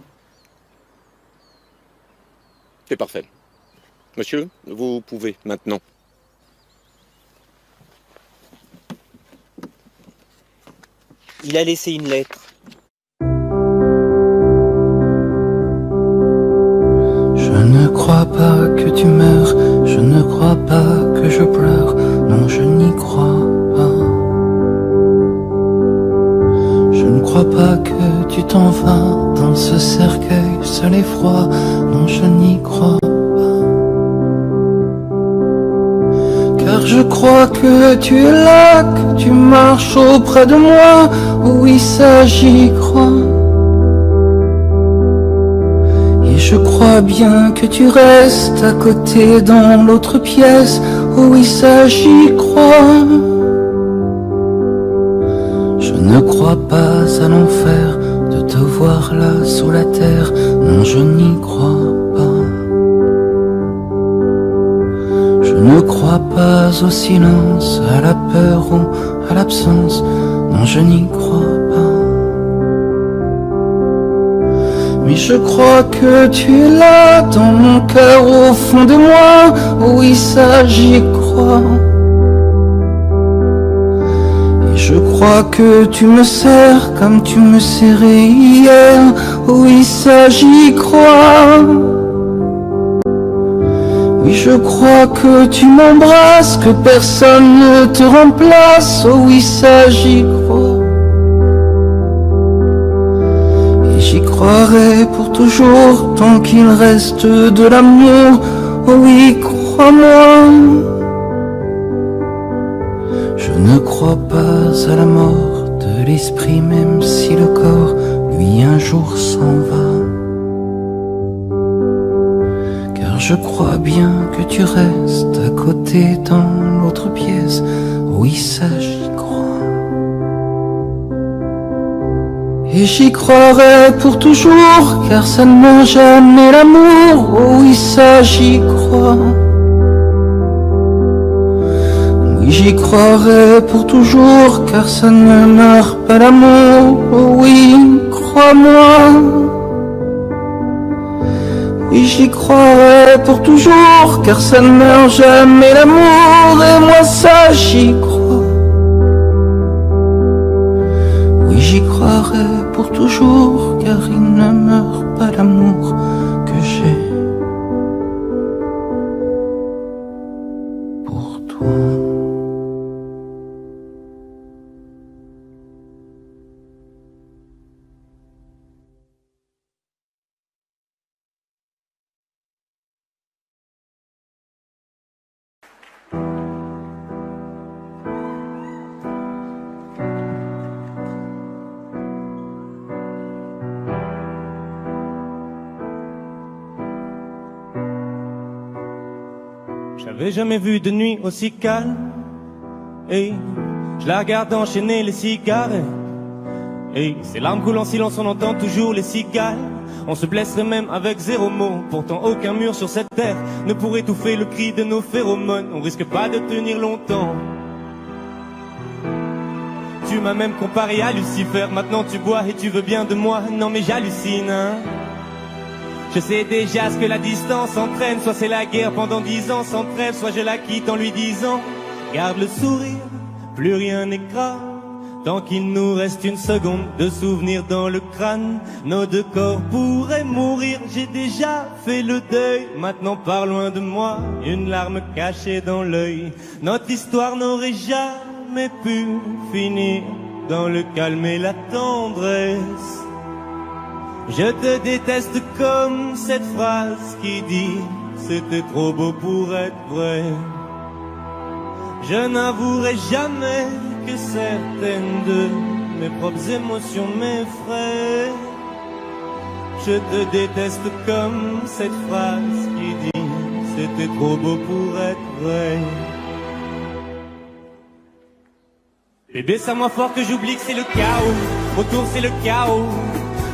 C'est parfait. Monsieur, vous pouvez maintenant. Il a laissé une lettre. Je ne crois pas que tu meurs, je ne crois pas que je pleure, non je n'y crois pas. Je ne crois pas que tu t'en vas dans ce cercueil seul et froid, non je n'y crois pas. Car je crois que tu es là, que tu marches auprès de moi, oui ça j'y crois. Et je crois bien que tu restes à côté dans l'autre pièce, oui ça j'y crois. Je ne crois pas à l'enfer, de te voir là sous la terre, non je n'y crois pas. Je ne crois pas au silence, à la peur ou à l'absence, non je n'y crois pas. Mais je crois que tu es là, dans mon cœur au fond de moi, oui ça j'y crois. Et je crois que tu me serres comme tu me serrais hier, oui ça j'y crois. Oui, je crois que tu m'embrasses, que personne ne te remplace, oh oui, ça j'y crois. Et j'y croirai pour toujours, tant qu'il reste de l'amour, oh oui, crois-moi. Je ne crois pas à la mort de l'esprit, même si le corps, lui, un jour s'en va. Je crois bien que tu restes à côté dans l'autre pièce, oui ça j'y crois. Et j'y croirai pour toujours, car ça ne ment jamais l'amour. Oh oui, ça j'y crois. Oui, j'y croirai pour toujours, car ça ne meurt pas l'amour. Oh oui, crois-moi. Oui, j'y croirai pour toujours, car ça ne meurt jamais l'amour. Et moi ça j'y crois. Oui, j'y croirai pour toujours, car il ne meurt pas l'amour que j'ai pour toi. J'avais jamais vu de nuit aussi calme. Et je la regarde enchaîner les cigares. Et ses larmes coulent en silence, on entend toujours les cigales. On se blesserait même avec 0 mot. Pourtant aucun mur sur cette terre ne pourrait étouffer le cri de nos phéromones. On risque pas de tenir longtemps. Tu m'as même comparé à Lucifer. Maintenant tu bois et tu veux bien de moi. Non mais j'hallucine, hein. Je sais déjà ce que la distance entraîne. Soit c'est la guerre pendant 10 ans sans trêve, soit je la quitte en lui disant garde le sourire, plus rien n'est grave. Tant qu'il nous reste une seconde de souvenir dans le crâne, nos 2 corps pourraient mourir. J'ai déjà fait le deuil, maintenant pars loin de moi, une larme cachée dans l'œil. Notre histoire n'aurait jamais pu finir dans le calme et la tendresse. Je te déteste comme cette phrase qui dit c'était trop beau pour être vrai. Je n'avouerai jamais que certaines de mes propres émotions m'effraient. Je te déteste comme cette phrase qui dit c'était trop beau pour être vrai. Bébé, c'est à moi fort que j'oublie que c'est le chaos. Autour c'est le chaos.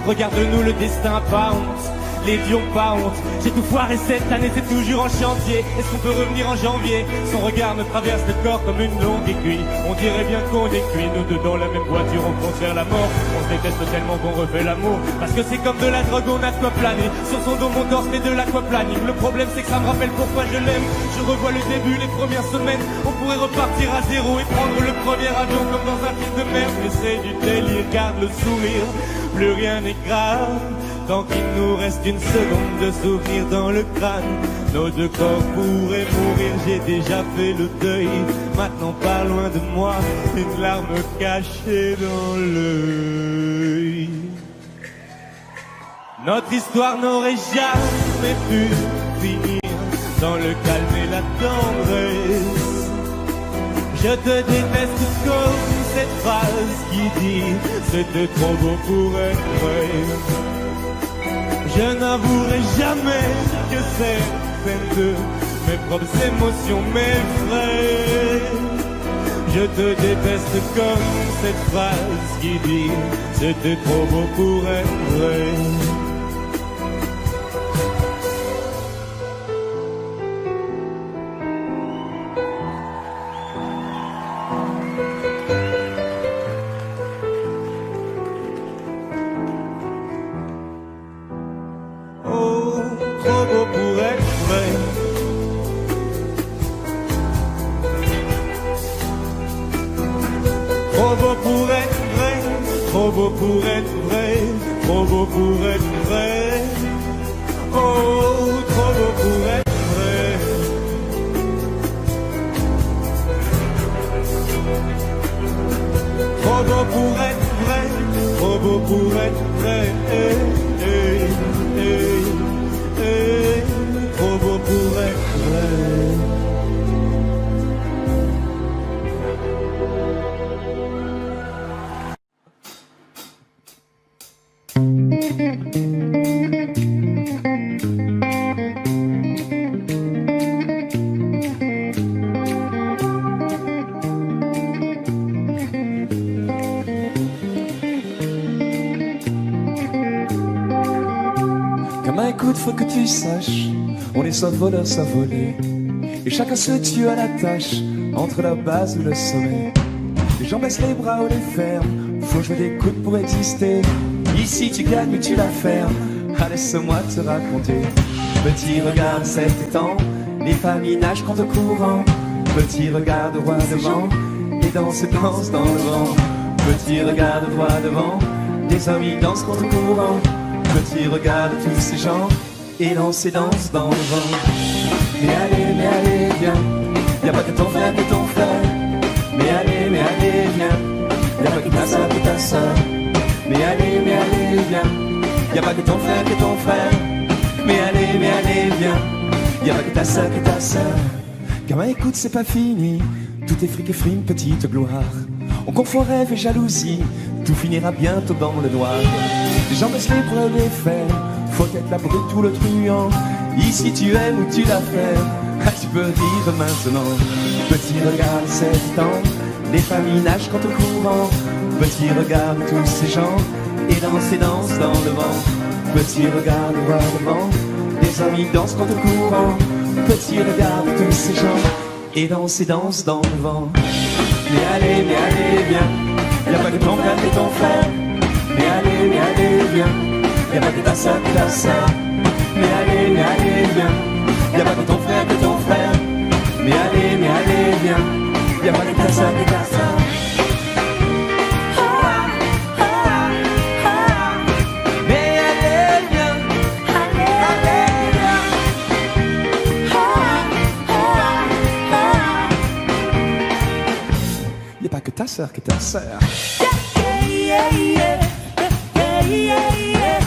Regarde-nous, le destin pas honte, les vies ont pas honte. J'ai tout foiré cette année, c'est toujours en chantier. Est-ce qu'on peut revenir en janvier? Son regard me traverse le corps comme une longue aiguille. On dirait bien qu'on est cuits, nous deux dans la même voiture, on fonce vers la mort. On se déteste tellement qu'on refait l'amour, parce que c'est comme de la drogue, on a de quoi planer. Sur son dos mon corps, c'est de l'aquaplaning. Le problème c'est que ça me rappelle pourquoi je l'aime. Je revois le début, les premières semaines. On pourrait repartir à zéro et prendre le premier avion comme dans un film de merde. Mais c'est du délire, garde le sourire, plus rien n'est grave. Tant qu'il nous reste une seconde de souvenir dans le crâne, nos 2 corps pourraient mourir. J'ai déjà fait le deuil, maintenant pas loin de moi, une larme cachée dans l'œil. Notre histoire n'aurait jamais pu finir dans le calme et la tendresse. Je te déteste comme cette phrase qui dit c'était trop beau pour être vrai. Je n'avouerai jamais que certaines de mes propres émotions m'effraient. Je te déteste comme cette phrase qui dit c'était trop beau pour être vrai. Écoute, faut que tu saches, on est soit voleur, soit volé, et chacun se tue à la tâche, entre la base ou le sommet. Les gens baissent les bras ou les ferment, faut jouer des coudes pour exister. Ici tu gagnes ou tu la fermes, ah, laisse-moi te raconter. Petit regard cet étang, les familles nagent contre courant. Petit regard de roi devant, et danse dans le vent. Petit regard de roi devant, des hommes ils dansent contre courant. Petit regard de tous ces gens, et danse dans le vent. Mais allez, viens, y'a pas que ton frère, Mais allez, viens, y'a pas que ta soeur, Mais allez, viens, y'a pas que ton frère, Mais allez, viens, y'a pas que ta soeur, Gamin, écoute, c'est pas fini, tout est fric et frime, petite gloire. On confond rêve et jalousie, tout finira bientôt dans le noir. Les gens baissent les bras et les fers, faut être la brute ou le truand. Ici tu aimes ou tu la fermes, ah, tu peux rire maintenant. Petit regard cet temps, les familles nagent contre le courant. Petit regard de tous ces gens, et danse dans le vent. Petit regard de roi devant, des amis dansent contre le courant. Petit regard de tous ces gens, et danse dans le vent. Mais allez, viens, y'a pas que ton frère et ton frère. Mais allez, viens, y'a pas que ta soeur, Mais allez, viens, y'a pas que ton frère, Mais allez, viens, y'a pas que ta soeur, Mais allez, viens, Y'a pas que ta soeur qui est ta soeur.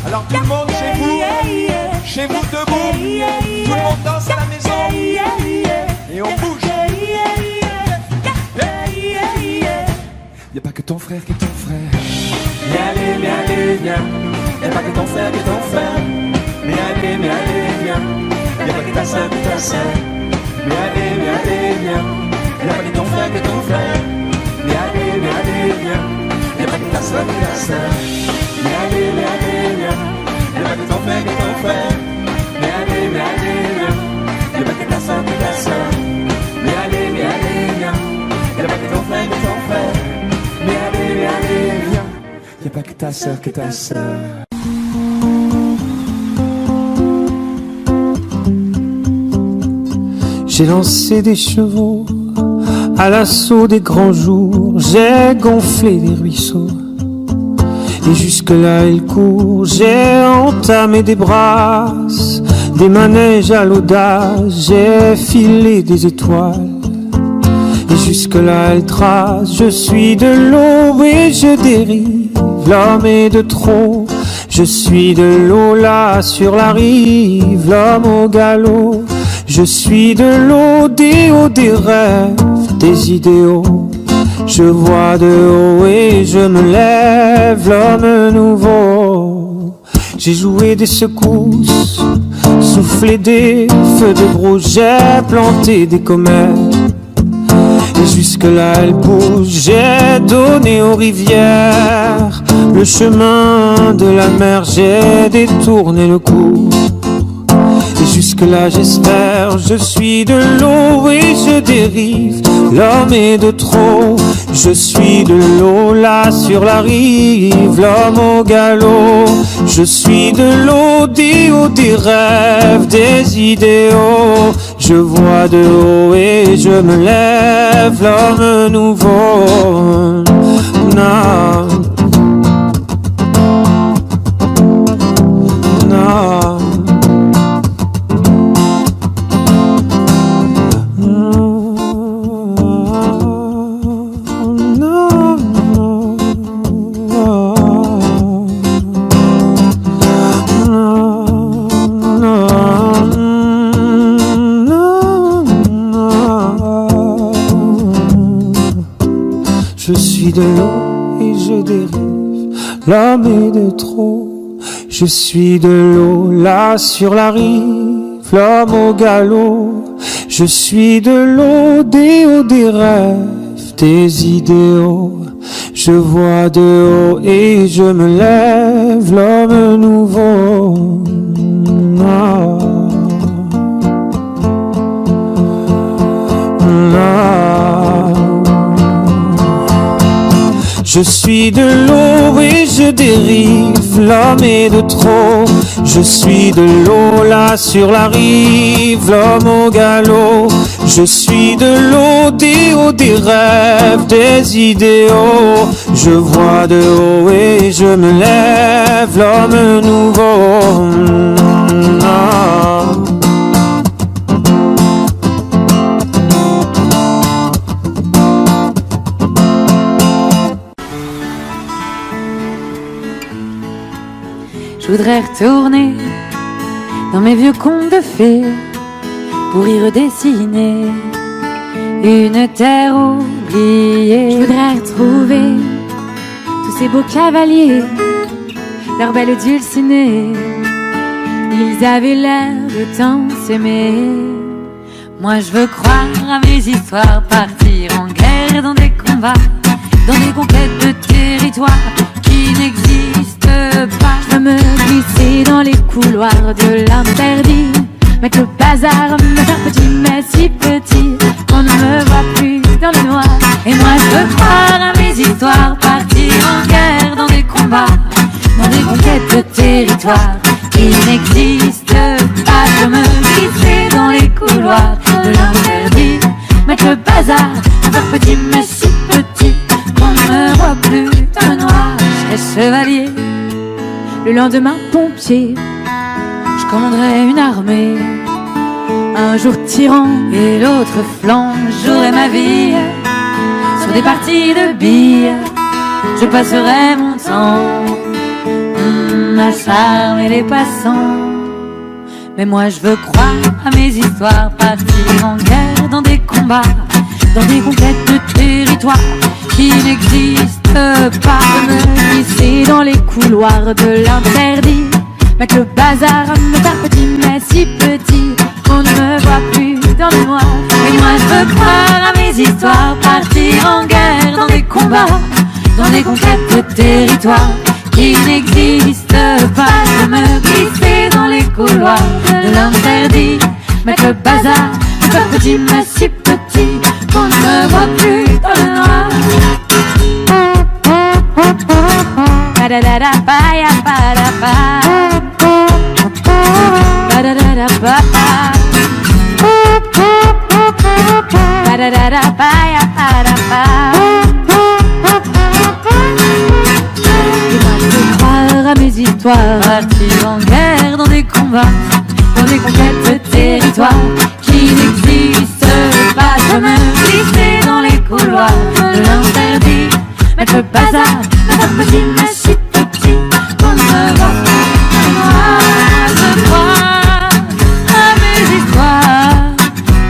Alors tout le monde chez vous debout, tout le monde danse à la maison, et on bouge. Y'a pas que ton frère qui est ton frère. Mais allez, viens, y'a pas que ton frère qui est ton frère. Mais allez, viens, y'a pas que ta soeur qui est ta soeur. Mais allez, viens, y'a pas que ton frère qui est ton frère. Mais allez, viens, y'a pas que ta soeur qui est ta soeur. Mais allez, viens, y'a pas que ton frère qui est ton frère. Mais allez, viens, y'a pas que ta soeur qui est ta soeur. Mais allez, viens, y'a pas que ton frère qui est ton frère. Mais allez, viens, y'a pas que ta soeur qui est ta soeur. J'ai lancé des chevaux à l'assaut des grands jours, j'ai gonflé des ruisseaux, et jusque-là il court. J'ai entamé des brasses, des manèges à l'audace, j'ai filé des étoiles, et jusque-là elle trace. Je suis de l'eau et je dérive, l'homme est de trop. Je suis de l'eau là sur la rive, l'homme au galop. Je suis de l'eau, des hauts, des rêves, des idéaux. Je vois de haut et je me lève, l'homme nouveau. J'ai joué des secousses, soufflé des feux de gros, j'ai planté des comètes, et jusque-là elles poussent. J'ai donné aux rivières le chemin de la mer, j'ai détourné le cours. Et jusque-là j'espère, je suis de l'eau et je dérive, l'homme est de trop. Je suis de l'eau là sur la rive, l'homme au galop. Je suis de l'eau, des hauts, des rêves, des idéaux. Je vois de haut et je me lève, l'homme nouveau. Non. Non. Je suis de l'eau et je dérive, l'homme est de trop. Je suis de l'eau là sur la rive, l'homme au galop. Je suis de l'eau, des hauts, des rêves, des idéaux. Je vois de haut et je me lève, l'homme nouveau. Je suis de l'eau et je dérive, l'homme est de trop. Je suis de l'eau là sur la rive, l'homme au galop. Je suis de l'eau, des hauts, des rêves, des idéaux. Je vois de haut et je me lève, l'homme nouveau. Je voudrais retourner dans mes vieux contes de fées pour y redessiner une terre oubliée. Je voudrais retrouver tous ces beaux cavaliers, leurs belles dulcinées. Ils avaient l'air de tant s'aimer. Moi je veux croire à mes histoires, partir en guerre dans des combats, dans des conquêtes de territoires qui n'existent pas. Je veux me glisser dans les couloirs de l'interdit, mettre le bazar, me faire petit mais si petit qu'on ne me voit plus dans le noir. Et moi je veux croire à mes histoires, partir en guerre dans des combats, dans des conquêtes de territoires qui n'existent pas. Je veux me glisser dans les couloirs de l'interdit, mettre le bazar, me faire petit mais si petit qu'on ne me voit plus dans le noir. Je serai chevalier, le lendemain pompier, je commanderai une armée, un jour tyran et l'autre flanc. J'aurai ma vie sur des parties de billes, je passerai mon temps à charmer les passants. Mais moi je veux croire à mes histoires, partir en guerre dans des combats, dans des conquêtes de territoires qui n'existent pas. Je me glisser dans les couloirs de l'interdit, mettre le bazar, me faire petit mais si petit qu'on ne me voit plus dans le noir. Et moi je veux croire à mes histoires, partir en guerre dans des combats, dans des conquêtes de territoires qui n'existent pas. Je me glisser dans les couloirs de l'interdit, mettre le bazar, me faire petit mais si petit qu'on ne me voit plus dans le noir. Croire à mes histoires, partir en guerre dans des combats, dans des conquêtes de territoires qui n'existent pas. Je me glisser dans les couloirs de l'interdit, mettre le bazar, me faire petit mais si petit qu'on ne me voit pas. Moi je crois à mes histoires,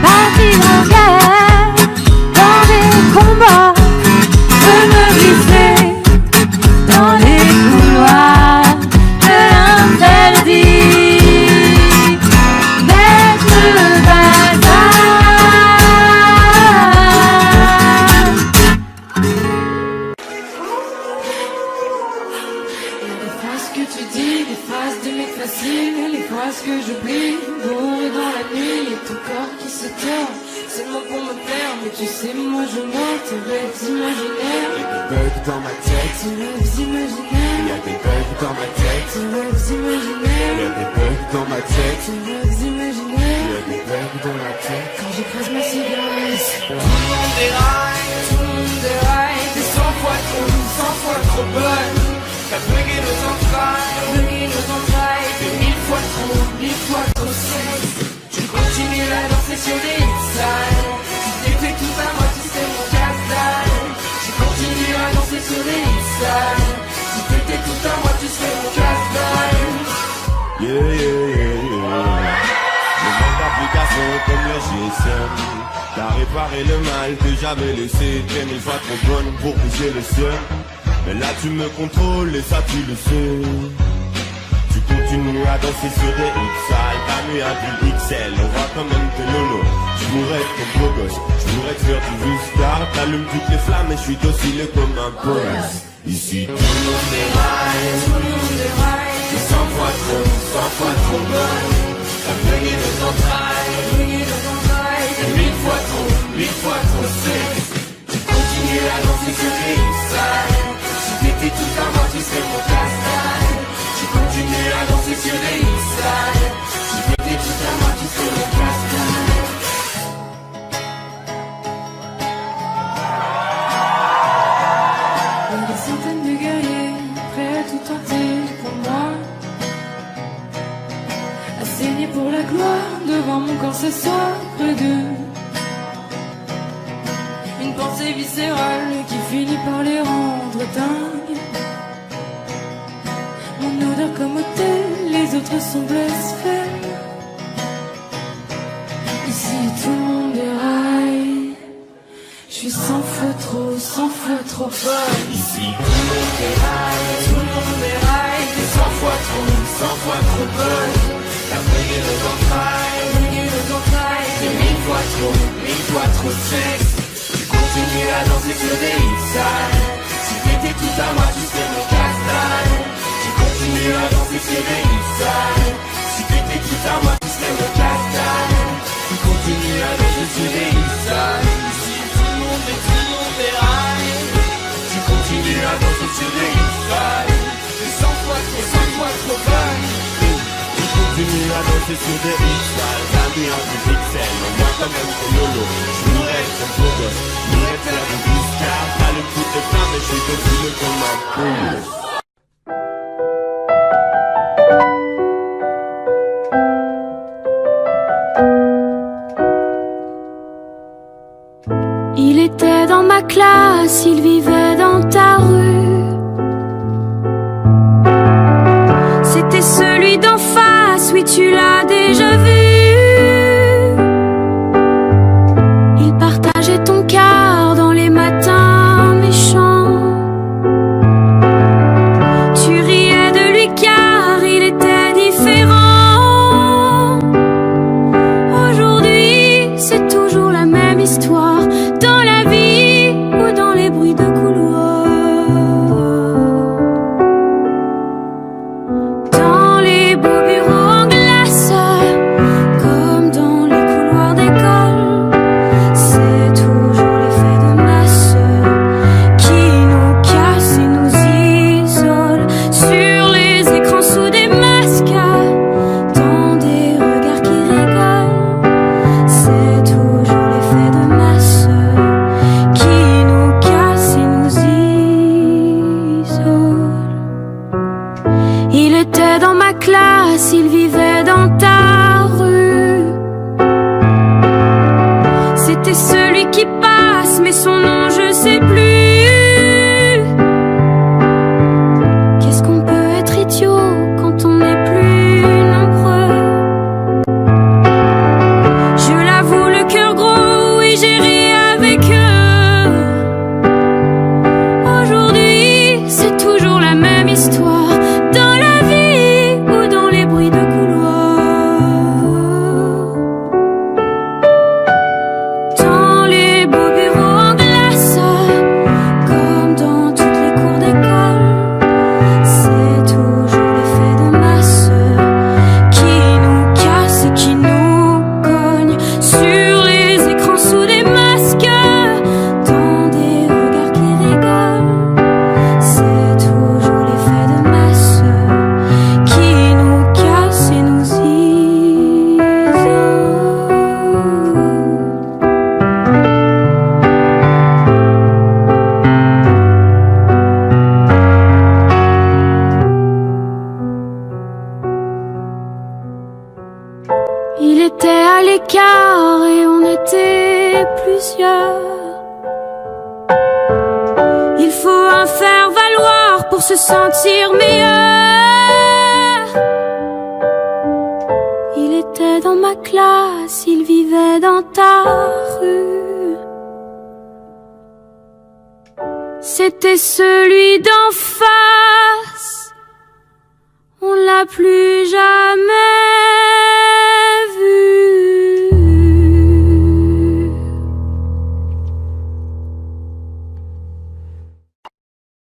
partir en guerre dans des combats, je me glisser dans les couloirs de l'interdit, mettre le bazar. Les phrases que tu dis, les phrases de mecs faciles, les phrases que j'oublie, bourré dans la nuit, et ton corps qui se tord, seulement pour me plaire, mais tu sais moi je mens, tes rêves imaginaires. Y'a des bugs dans ma tête, tes rêves imaginaires. Y'a des bugs dans ma tête, tes rêves imaginaires. Y'a des bugs dans ma tête, tes rêves imaginaires. Y'a des bugs dans ma tête. Quand j'écrase ma cigarette, Tout le monde déraille, tout le monde déraille. t'es 100 fois trop bonne. T'as bugué nos entrailles, T'es 1000 fois trop sexy. Tu continues à danser sur des hits-sales. Si t'étais tout à moi, tu serais mon casse-dalle. Tu continues à danser sur des hits-sales. Si t'étais tout à moi, tu serais mon casse-dalle. Yeah, yeah, yeah, yeah. Je manque d'application comme leur GSM. T'as réparé le mal que j'avais laissé. T'es 1000 fois trop bonne pour que j'ai le seum. Mais là tu me contrôles et ça tu le sais. Tu continues à danser sur des hits sales. T'as mis un pull XL, on voit quand même que lolo. Je pourrais être ton beau gosse, je pourrais te faire du Vista. T'allumes toutes les flammes et je suis docile comme un poète. Ici tout le monde déraille, tout le monde déraille. T'es 100 100 fois trop bonne. T'as brûlé nos entrailles, et 1000 fois trop sexe. Tu continues à danser sur les salles. Si t'étais tout à moi, tu serais mon casse-taille. Tu continues à danser sur les salles. Si t'étais tout à moi, tu serais mon casse-taille. Il y a des centaines de guerriers prêts à tout tenter pour moi, à saigner pour la gloire, devant mon corps s'asseoir près d'eux. Une pensée viscérale qui finit par les rendre dingues. Mon odeur comme autel, les autres sont blasphèmes. Ici tout le monde déraille. Je suis 100 fois trop folle. Ici tout le monde déraille. T'es 100 fois trop bonne. T'as brûlé nos entrailles, t'es 1000 fois trop sexe. Tu continues à danser sur des salles. Si t'étais tout à moi, tu serais mon casse-taille. Tu continues à danser sur des salles. Si t'étais tout à moi, tu serais mon casse-taille. Tu continues à danser sur des salles. Ici tout le monde déraille. Tu continues à danser sur des salles. T'es 100 fois trop bonne. Continue à danser sur des salles. T'as en plus pixel, mais moi quand même c'est lolo. J'mourrais comme beau gosse, j'mourrais faire du discard. Pas le coup de flamme, mais je suis devenu comme un polo. Il était dans ma classe, il vivait dans ta rue. C'était celui d'en face, oui tu l'as déjà vu. Il partageait ton quart dans les matins méchants. Tu riais de lui car il était différent. Aujourd'hui c'est toujours la même histoire, dans la vie ou dans les bruits de couloir. Dans les beaux bureaux en glace, comme dans les couloirs d'école, c'est toujours l'effet de masse qui nous casse et nous isole. Sur les écrans sous des masques, dans des regards qui rigolent, c'est toujours l'effet de masse qui nous casse et nous isole. Il était dans ma classe, il vivait dans ta rue. C'était celui qui passe, mais son nom je sais plus. Qu'est-ce qu'on peut être idiot quand on n'est plus nombreux? Je l'avoue, le cœur gros, oui j'ai ri avec eux. Aujourd'hui, c'est toujours la même histoire, dans la vie ou dans les bruits de couloir. Dans les beaux bureaux en glace, comme dans toutes les cours d'école, c'est toujours l'effet de masse qui nous casse et qui nous cogne. Sur les écrans sous des masques, dans des regards qui rigolent, c'est toujours l'effet de masse qui nous casse et nous isole. Il était à l'écart et on était plusieurs. Il faut un faire valoir pour se sentir meilleur. Il était dans ma classe, il vivait dans ta rue. C'était celui d'en face, on l'a plus jamais